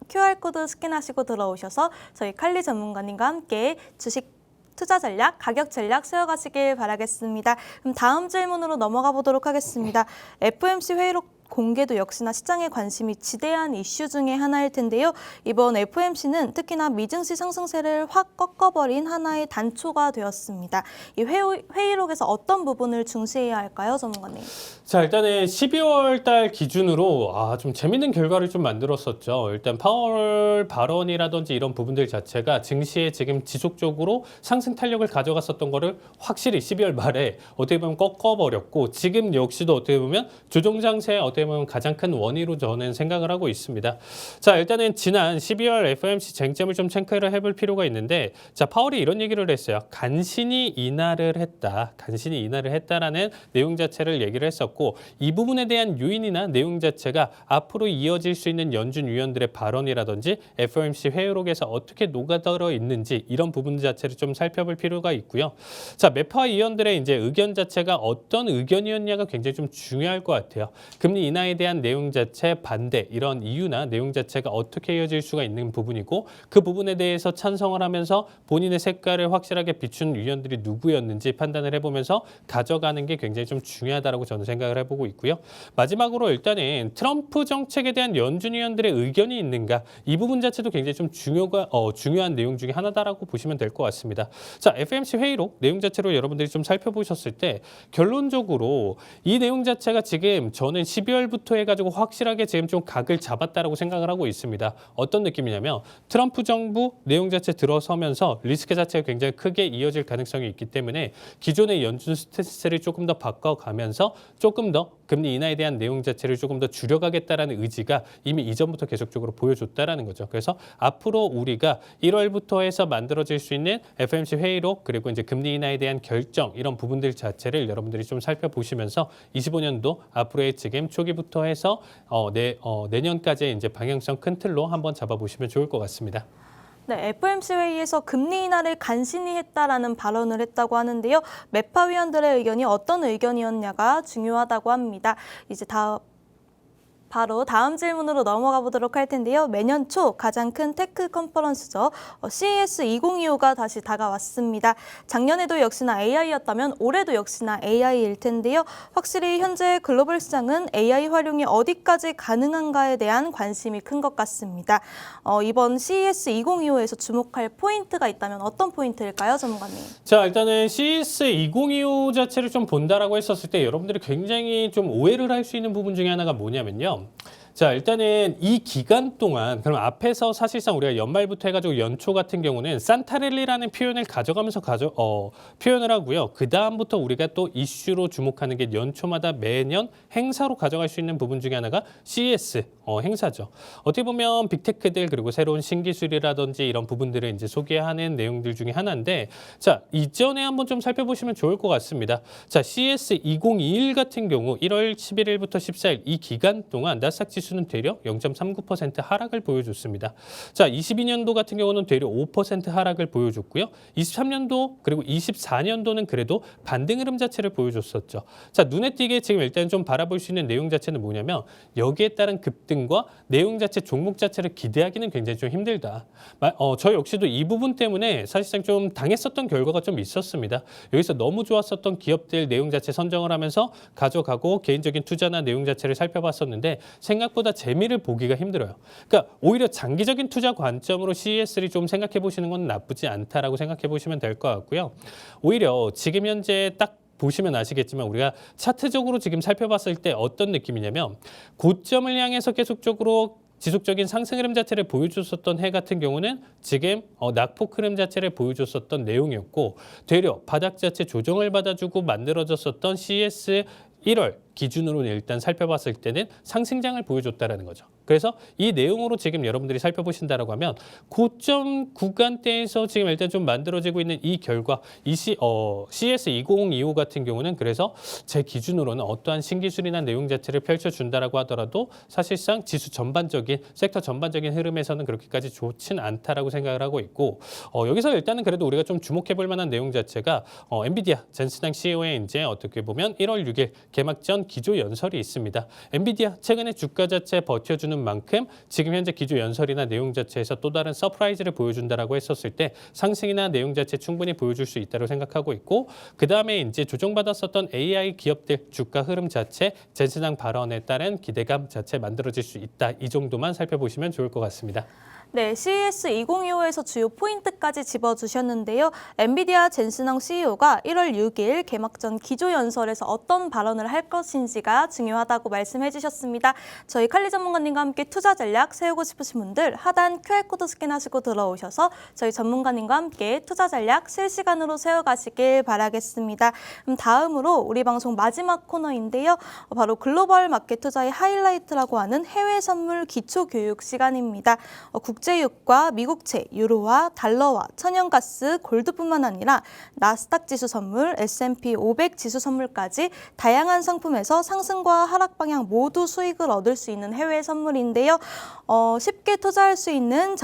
QR코드 스캔하시고 들어오셔서 저희 칼리 전문가님과 함께 주식 투자 전략, 가격 전략 세워가시길 바라겠습니다. 그럼 다음 질문으로 넘어가 보도록 하겠습니다. FOMC 회의록 공개도 역시나 시장에 관심이 지대한 이슈 중에 하나일 텐데요. 이번 FOMC는 특히나 미증시 상승세를 확 꺾어버린 하나의 단초가 되었습니다. 이 회의록에서 어떤 부분을 중시해야 할까요, 전문가님? 자, 일단은 12월 달 기준으로 좀 재밌는 결과를 좀 만들었었죠. 일단 파월 발언이라든지 이런 부분들 자체가 증시에 지금 지속적으로 상승 탄력을 가져갔었던 거를 확실히 12월 말에 어떻게 보면 꺾어버렸고 지금 역시도 어떻게 보면 조정 장세의 어떻게 보면 가장 큰 원인으로 저는 생각을 하고 있습니다. 자, 일단은 지난 12월 FOMC 쟁점을 좀 체크를 해볼 필요가 있는데 자, 파월이 이런 얘기를 했어요. 간신히 인하를 했다. 간신히 인하를 했다라는 내용 자체를 얘기를 했었고 이 부분에 대한 요인이나 내용 자체가 앞으로 이어질 수 있는 연준 위원들의 발언이라든지 FOMC 회의록에서 어떻게 녹아들어 있는지 이런 부분 자체를 좀 살펴볼 필요가 있고요. 자, 매파 위원들의 이제 의견 자체가 어떤 의견이었냐가 굉장히 좀 중요할 것 같아요. 금리 인하에 대한 내용 자체 반대, 이런 이유나 내용 자체가 어떻게 이어질 수가 있는 부분이고 그 부분에 대해서 찬성을 하면서 본인의 색깔을 확실하게 비춘 위원들이 누구였는지 판단을 해보면서 가져가는 게 굉장히 좀 중요하다고 저는 생각을 해보고 있고요. 마지막으로 일단은 트럼프 정책에 대한 연준 위원들의 의견이 있는가, 이 부분 자체도 굉장히 좀 중요한 내용 중에 하나다라고 보시면 될 것 같습니다. 자, FOMC 회의록 내용 자체로 여러분들이 좀 살펴보셨을 때 결론적으로 이 내용 자체가 지금 저는 12월부터 해가지고 확실하게 지금 좀 각을 잡았다라고 생각을 하고 있습니다. 어떤 느낌이냐면 트럼프 정부 내용 자체 들어서면서 리스크 자체가 굉장히 크게 이어질 가능성이 있기 때문에 기존의 연준 스탠스를 조금 더 바꿔가면서 조금 더 금리 인하에 대한 내용 자체를 조금 더 줄여가겠다라는 의지가 이미 이전부터 계속적으로 보여줬다라는 거죠. 그래서 앞으로 우리가 1월부터 해서 만들어질 수 있는 FOMC 회의록 그리고 이제 금리 인하에 대한 결정 이런 부분들 자체를 여러분들이 좀 살펴보시면서 25년도 앞으로의 지금 초기부터 해서 내년까지의 이제 방향성 큰 틀로 한번 잡아보시면 좋을 것 같습니다. 네, FOMC 회의에서 금리 인하를 간신히 했다라는 발언을 했다고 하는데요. 매파 위원들의 의견이 어떤 의견이었냐가 중요하다고 합니다. 이제 바로 다음 질문으로 넘어가 보도록 할 텐데요. 매년 초 가장 큰 테크 컨퍼런스죠. CES 2025가 다시 다가왔습니다. 작년에도 역시나 AI였다면 올해도 역시나 AI일 텐데요. 확실히 현재 글로벌 시장은 AI 활용이 어디까지 가능한가에 대한 관심이 큰 것 같습니다. 이번 CES 2025에서 주목할 포인트가 있다면 어떤 포인트일까요, 전문가님? 자, 일단은 CES 2025 자체를 좀 본다라고 했었을 때 여러분들이 굉장히 좀 오해를 할 수 있는 부분 중에 하나가 뭐냐면요. 자, 일단은 이 기간 동안 그럼 앞에서 사실상 우리가 연말부터 해가지고 연초 같은 경우는 산타랠리라는 표현을 가져가면서 표현을 하고요. 그 다음부터 우리가 또 이슈로 주목하는 게 연초마다 매년 행사로 가져갈 수 있는 부분 중에 하나가 CES 행사죠. 어떻게 보면 빅테크들 그리고 새로운 신기술이라든지 이런 부분들을 이제 소개하는 내용들 중에 하나인데, 자, 이전에 한번 좀 살펴보시면 좋을 것 같습니다. 자, CES 2021 같은 경우 1월 11일부터 14일 이 기간 동안 나스닥 지수는 되려 0.39% 하락을 보여줬습니다. 자, 22년도 같은 경우는 되려 5% 하락을 보여줬고요. 23년도 그리고 24년도는 그래도 반등 흐름 자체를 보여줬었죠. 자, 눈에 띄게 지금 일단 좀 바라볼 수 있는 내용 자체는 뭐냐면 여기에 따른 급등과 내용 자체 종목 자체를 기대하기는 굉장히 좀 힘들다. 저 역시도 이 부분 때문에 사실상 좀 당했었던 결과가 좀 있었습니다. 여기서 너무 좋았었던 기업들 내용 자체 선정을 하면서 가져가고 개인적인 투자나 내용 자체를 살펴봤었는데 생각보다 재미를 보기가 힘들어요. 그러니까 오히려 장기적인 투자 관점으로 CES를 좀 생각해 보시는 건 나쁘지 않다라고 생각해 보시면 될 것 같고요. 오히려 지금 현재 딱 보시면 아시겠지만 우리가 차트적으로 지금 살펴봤을 때 어떤 느낌이냐면 고점을 향해서 계속적으로 지속적인 상승 흐름 자체를 보여줬었던 해 같은 경우는 지금 낙폭 흐름 자체를 보여줬었던 내용이었고, 되려 바닥 자체 조정을 받아주고 만들어졌었던 CES 1월 기준으로 일단 살펴봤을 때는 상승장을 보여줬다라는 거죠. 그래서 이 내용으로 지금 여러분들이 살펴보신다라고 하면 고점 구간대에서 지금 일단 좀 만들어지고 있는 이 결과, CES 2025 같은 경우는 그래서 제 기준으로는 어떠한 신기술이나 내용 자체를 펼쳐준다라고 하더라도 사실상 지수 전반적인 섹터 전반적인 흐름에서는 그렇게까지 좋진 않다라고 생각을 하고 있고, 여기서 일단은 그래도 우리가 좀 주목해볼 만한 내용 자체가 엔비디아 젠슨항 CEO의 이제 어떻게 보면 1월 6일 개막전 기조 연설이 있습니다. 엔비디아 최근에 주가 자체 버텨주는 만큼 지금 현재 기조 연설이나 내용 자체에서 또 다른 서프라이즈를 보여준다라고 했었을 때 상승이나 내용 자체 충분히 보여줄 수 있다고 생각하고 있고, 그 다음에 이제 조정받았었던 AI 기업들 주가 흐름 자체 젠슨항 발언에 따른 기대감 자체 만들어질 수 있다. 이 정도만 살펴보시면 좋을 것 같습니다. 네, CES 2025에서 주요 포인트까지 짚어주셨는데요. 엔비디아 젠슨항 CEO가 1월 6일 개막전 기조연설에서 어떤 발언을 할 것인지가 중요하다고 말씀해 주셨습니다. 저희 칼리 전문가님과 함께 투자 전략 세우고 싶으신 분들 하단 QR코드 스캔하시고 들어오셔서 저희 전문가님과 함께 투자 전략 실시간으로 세워가시길 바라겠습니다. 그럼 다음으로 우리 방송 마지막 코너인데요. 바로 글로벌 마켓 투자의 하이라이트라고 하는 해외 선물 기초 교육 시간입니다. 국제유가, 미국채, 유로화, 달러화, 천연가스, 골드뿐만 아니라 나스닥 지수 선물, S&P 500 지수 선물까지 다양한 상품에서 상승과 하락 방향 모두 수익을 얻을 수 있는 해외 선물인데요. 쉽게 투자할 수 있는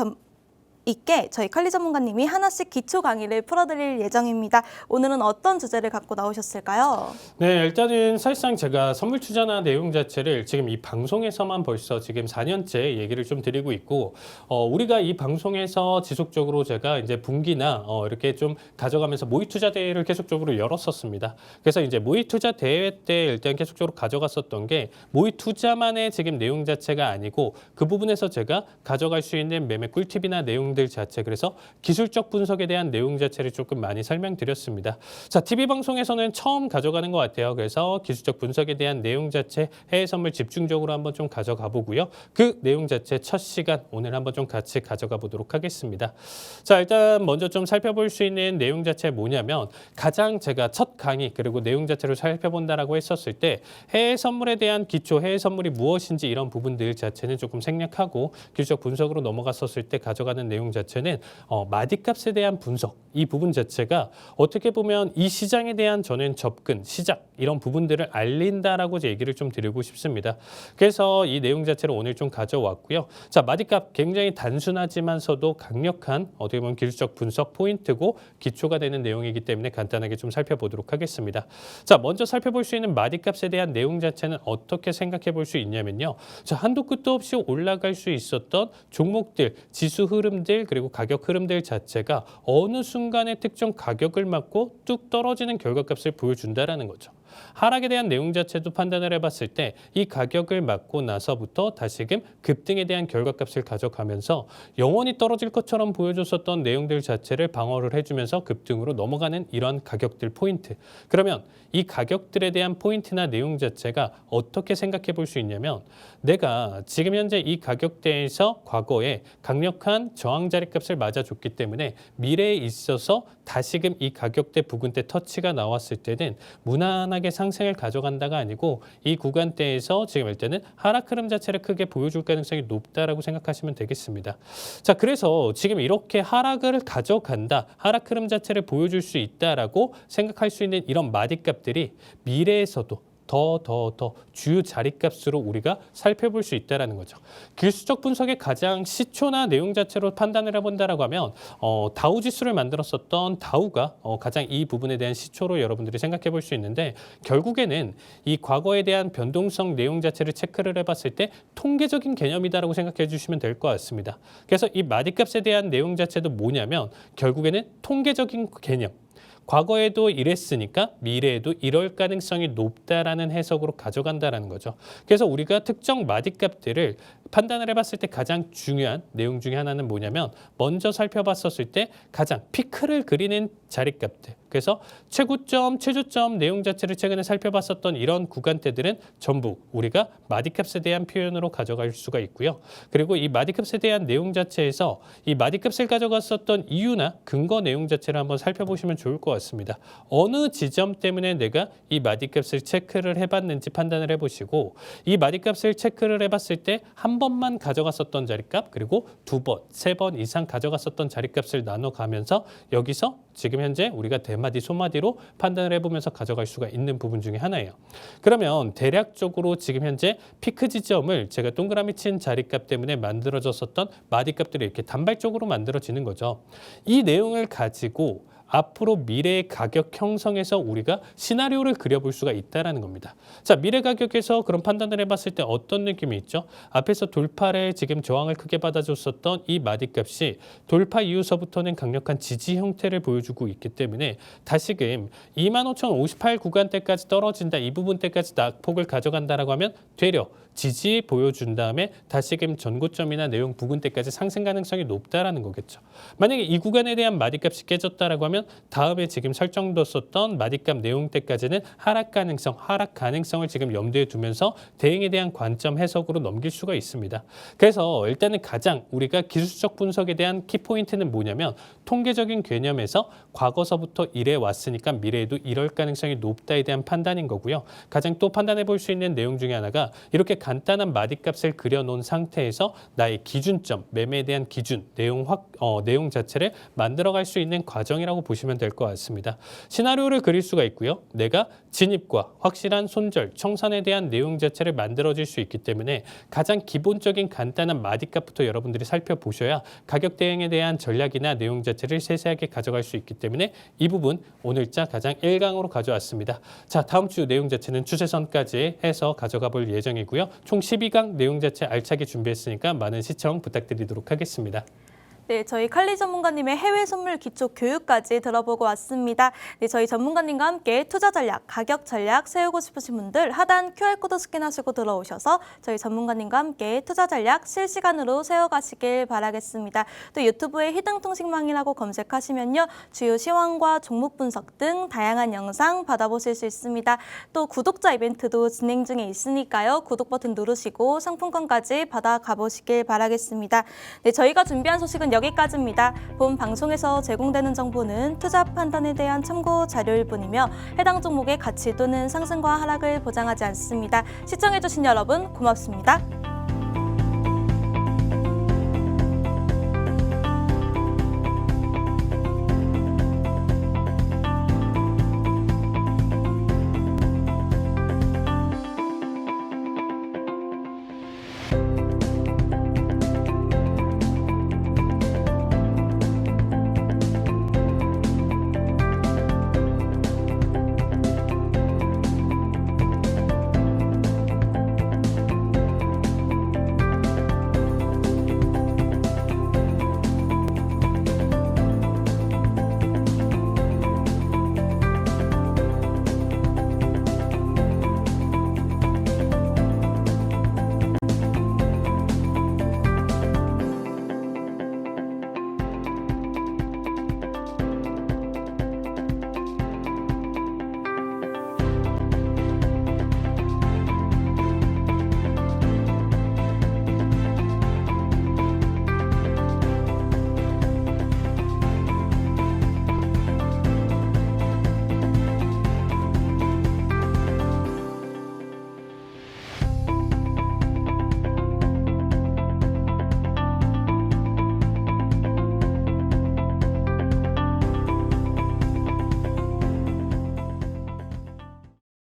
있게 저희 칼리 전문가님이 하나씩 기초 강의를 풀어드릴 예정입니다. 오늘은 어떤 주제를 갖고 나오셨을까요? 네, 일단은 사실상 제가 선물 투자나 내용 자체를 지금 이 방송에서만 벌써 지금 4년째 얘기를 좀 드리고 있고, 우리가 이 방송에서 지속적으로 제가 이제 분기나 이렇게 좀 가져가면서 모의 투자 대회를 계속적으로 열었었습니다. 그래서 이제 모의 투자 대회 때 일단 계속적으로 가져갔었던 게 모의 투자만의 지금 내용 자체가 아니고 그 부분에서 제가 가져갈 수 있는 매매 꿀팁이나 내용들 자체, 그래서 기술적 분석에 대한 내용 자체를 조금 많이 설명드렸습니다. 자, TV 방송에서는 처음 가져가는 것 같아요. 그래서 기술적 분석에 대한 내용 자체 해외 선물 집중적으로 한번 좀 가져가 보고요. 그 내용 자체 첫 시간 오늘 한번 좀 같이 가져가 보도록 하겠습니다. 자, 일단 먼저 좀 살펴볼 수 있는 내용 자체 뭐냐면 가장 제가 첫 강의 그리고 내용 자체를 살펴본다라고 했었을 때 해외 선물에 대한 기초, 해외 선물이 무엇인지 이런 부분들 자체는 조금 생략하고 기술적 분석으로 넘어갔었을 때 가져가는 내용 자체는 마디값에 대한 분석, 이 부분 자체가 어떻게 보면 이 시장에 대한 저는 접근, 시작 이런 부분들을 알린다라고 얘기를 좀 드리고 싶습니다. 그래서 이 내용 자체를 오늘 좀 가져왔고요. 자, 마디값 굉장히 단순하지만서도 강력한 어떻게 보면 기술적 분석 포인트고 기초가 되는 내용이기 때문에 간단하게 좀 살펴보도록 하겠습니다. 자, 먼저 살펴볼 수 있는 마디값에 대한 내용 자체는 어떻게 생각해 볼 수 있냐면요. 자, 한도 끝도 없이 올라갈 수 있었던 종목들, 지수 흐름들 그리고 가격 흐름들 자체가 어느 순간에 특정 가격을 맞고 뚝 떨어지는 결과값을 보여준다라는 거죠. 하락에 대한 내용 자체도 판단을 해봤을 때 이 가격을 맞고 나서부터 다시금 급등에 대한 결과값을 가져가면서 영원히 떨어질 것처럼 보여줬었던 내용들 자체를 방어를 해주면서 급등으로 넘어가는 이런 가격들 포인트. 그러면 이 가격들에 대한 포인트나 내용 자체가 어떻게 생각해 볼 수 있냐면 내가 지금 현재 이 가격대에서 과거에 강력한 저항 자리값을 맞아줬기 때문에 미래에 있어서 다시금 이 가격대 부근대 터치가 나왔을 때는 무난하게 상승을 가져간다가 아니고 이 구간대에서 지금 일단은 하락 흐름 자체를 크게 보여줄 가능성이 높다라고 생각하시면 되겠습니다. 자, 그래서 지금 이렇게 하락을 가져간다, 하락 흐름 자체를 보여줄 수 있다라고 생각할 수 있는 이런 마디값들이 미래에서도 더 주요 자리값으로 우리가 살펴볼 수 있다는 거죠. 기술적 분석의 가장 시초나 내용 자체로 판단을 해본다라고 하면 다우 지수를 만들었었던 다우가 가장 이 부분에 대한 시초로 여러분들이 생각해 볼 수 있는데 결국에는 이 과거에 대한 변동성 내용 자체를 체크를 해봤을 때 통계적인 개념이다라고 생각해 주시면 될 것 같습니다. 그래서 이 마디값에 대한 내용 자체도 뭐냐면 결국에는 통계적인 개념. 과거에도 이랬으니까 미래에도 이럴 가능성이 높다라는 해석으로 가져간다라는 거죠. 그래서 우리가 특정 마디값들을 판단을 해봤을 때 가장 중요한 내용 중에 하나는 뭐냐면 먼저 살펴봤었을 때 가장 피크를 그리는 자리값들. 그래서 최고점, 최저점 내용 자체를 최근에 살펴봤었던 이런 구간대들은 전부 우리가 마디값에 대한 표현으로 가져갈 수가 있고요. 그리고 이 마디값에 대한 내용 자체에서 이 마디값을 가져갔었던 이유나 근거 내용 자체를 한번 살펴보시면 좋을 것 같습니다. 어느 지점 때문에 내가 이 마디값을 체크를 해봤는지 판단을 해보시고 이 마디값을 체크를 해봤을 때 한 번만 가져갔었던 자리값 그리고 두 번, 세 번 이상 가져갔었던 자리값을 나눠가면서 여기서 지금 현재 우리가 대마디, 소마디로 판단을 해보면서 가져갈 수가 있는 부분 중에 하나예요. 그러면 대략적으로 지금 현재 피크 지점을 제가 동그라미 친 자리값 때문에 만들어졌었던 마디값들이 이렇게 단발적으로 만들어지는 거죠. 이 내용을 가지고 앞으로 미래의 가격 형성에서 우리가 시나리오를 그려볼 수가 있다는 겁니다. 자, 미래 가격에서 그런 판단을 해봤을 때 어떤 느낌이 있죠? 앞에서 돌파를 지금 저항을 크게 받아줬었던 이 마디값이 돌파 이후서부터는 강력한 지지 형태를 보여주고 있기 때문에 다시금 25,058 구간대까지 떨어진다, 이 부분대까지 낙폭을 가져간다라고 하면 되려 지지 보여준 다음에 다시금 전고점이나 내용 부근대까지 상승 가능성이 높다라는 거겠죠. 만약에 이 구간에 대한 마디값이 깨졌다라고 하면 다음에 지금 설정됐었던 마디값 내용대까지는 하락 가능성을 지금 염두에 두면서 대응에 대한 관점 해석으로 넘길 수가 있습니다. 그래서 일단은 가장 우리가 기술적 분석에 대한 키포인트는 뭐냐면 통계적인 개념에서 과거서부터 이래 왔으니까 미래에도 이럴 가능성이 높다에 대한 판단인 거고요. 가장 또 판단해 볼 수 있는 내용 중에 하나가 이렇게 간단한 마디값을 그려놓은 상태에서 나의 기준점, 매매에 대한 기준, 내용 자체를 만들어갈 수 있는 과정이라고 보시면 보시면 될 것 같습니다. 시나리오를 그릴 수가 있고요. 내가 진입과 확실한 손절, 청산에 대한 내용 자체를 만들어질 수 있기 때문에 가장 기본적인 간단한 마디값부터 여러분들이 살펴보셔야 가격 대응에 대한 전략이나 내용 자체를 세세하게 가져갈 수 있기 때문에 이 부분 오늘자 가장 1강으로 가져왔습니다. 자, 다음 주 내용 자체는 추세선까지 해서 가져가 볼 예정이고요. 총 12강 내용 자체 알차게 준비했으니까 많은 시청 부탁드리도록 하겠습니다. 네, 저희 칼리 전문가님의 해외 선물 기초 교육까지 들어보고 왔습니다. 네, 저희 전문가님과 함께 투자 전략, 가격 전략 세우고 싶으신 분들 하단 QR코드 스캔하시고 들어오셔서 저희 전문가님과 함께 투자 전략 실시간으로 세워가시길 바라겠습니다. 또 유튜브에 히든통신망이라고 검색하시면요. 주요 시황과 종목 분석 등 다양한 영상 받아보실 수 있습니다. 또 구독자 이벤트도 진행 중에 있으니까요. 구독 버튼 누르시고 상품권까지 받아가 보시길 바라겠습니다. 네, 저희가 준비한 소식은 여기까지입니다. 본 방송에서 제공되는 정보는 투자 판단에 대한 참고 자료일 뿐이며 해당 종목의 가치 또는 상승과 하락을 보장하지 않습니다. 시청해주신 여러분 고맙습니다.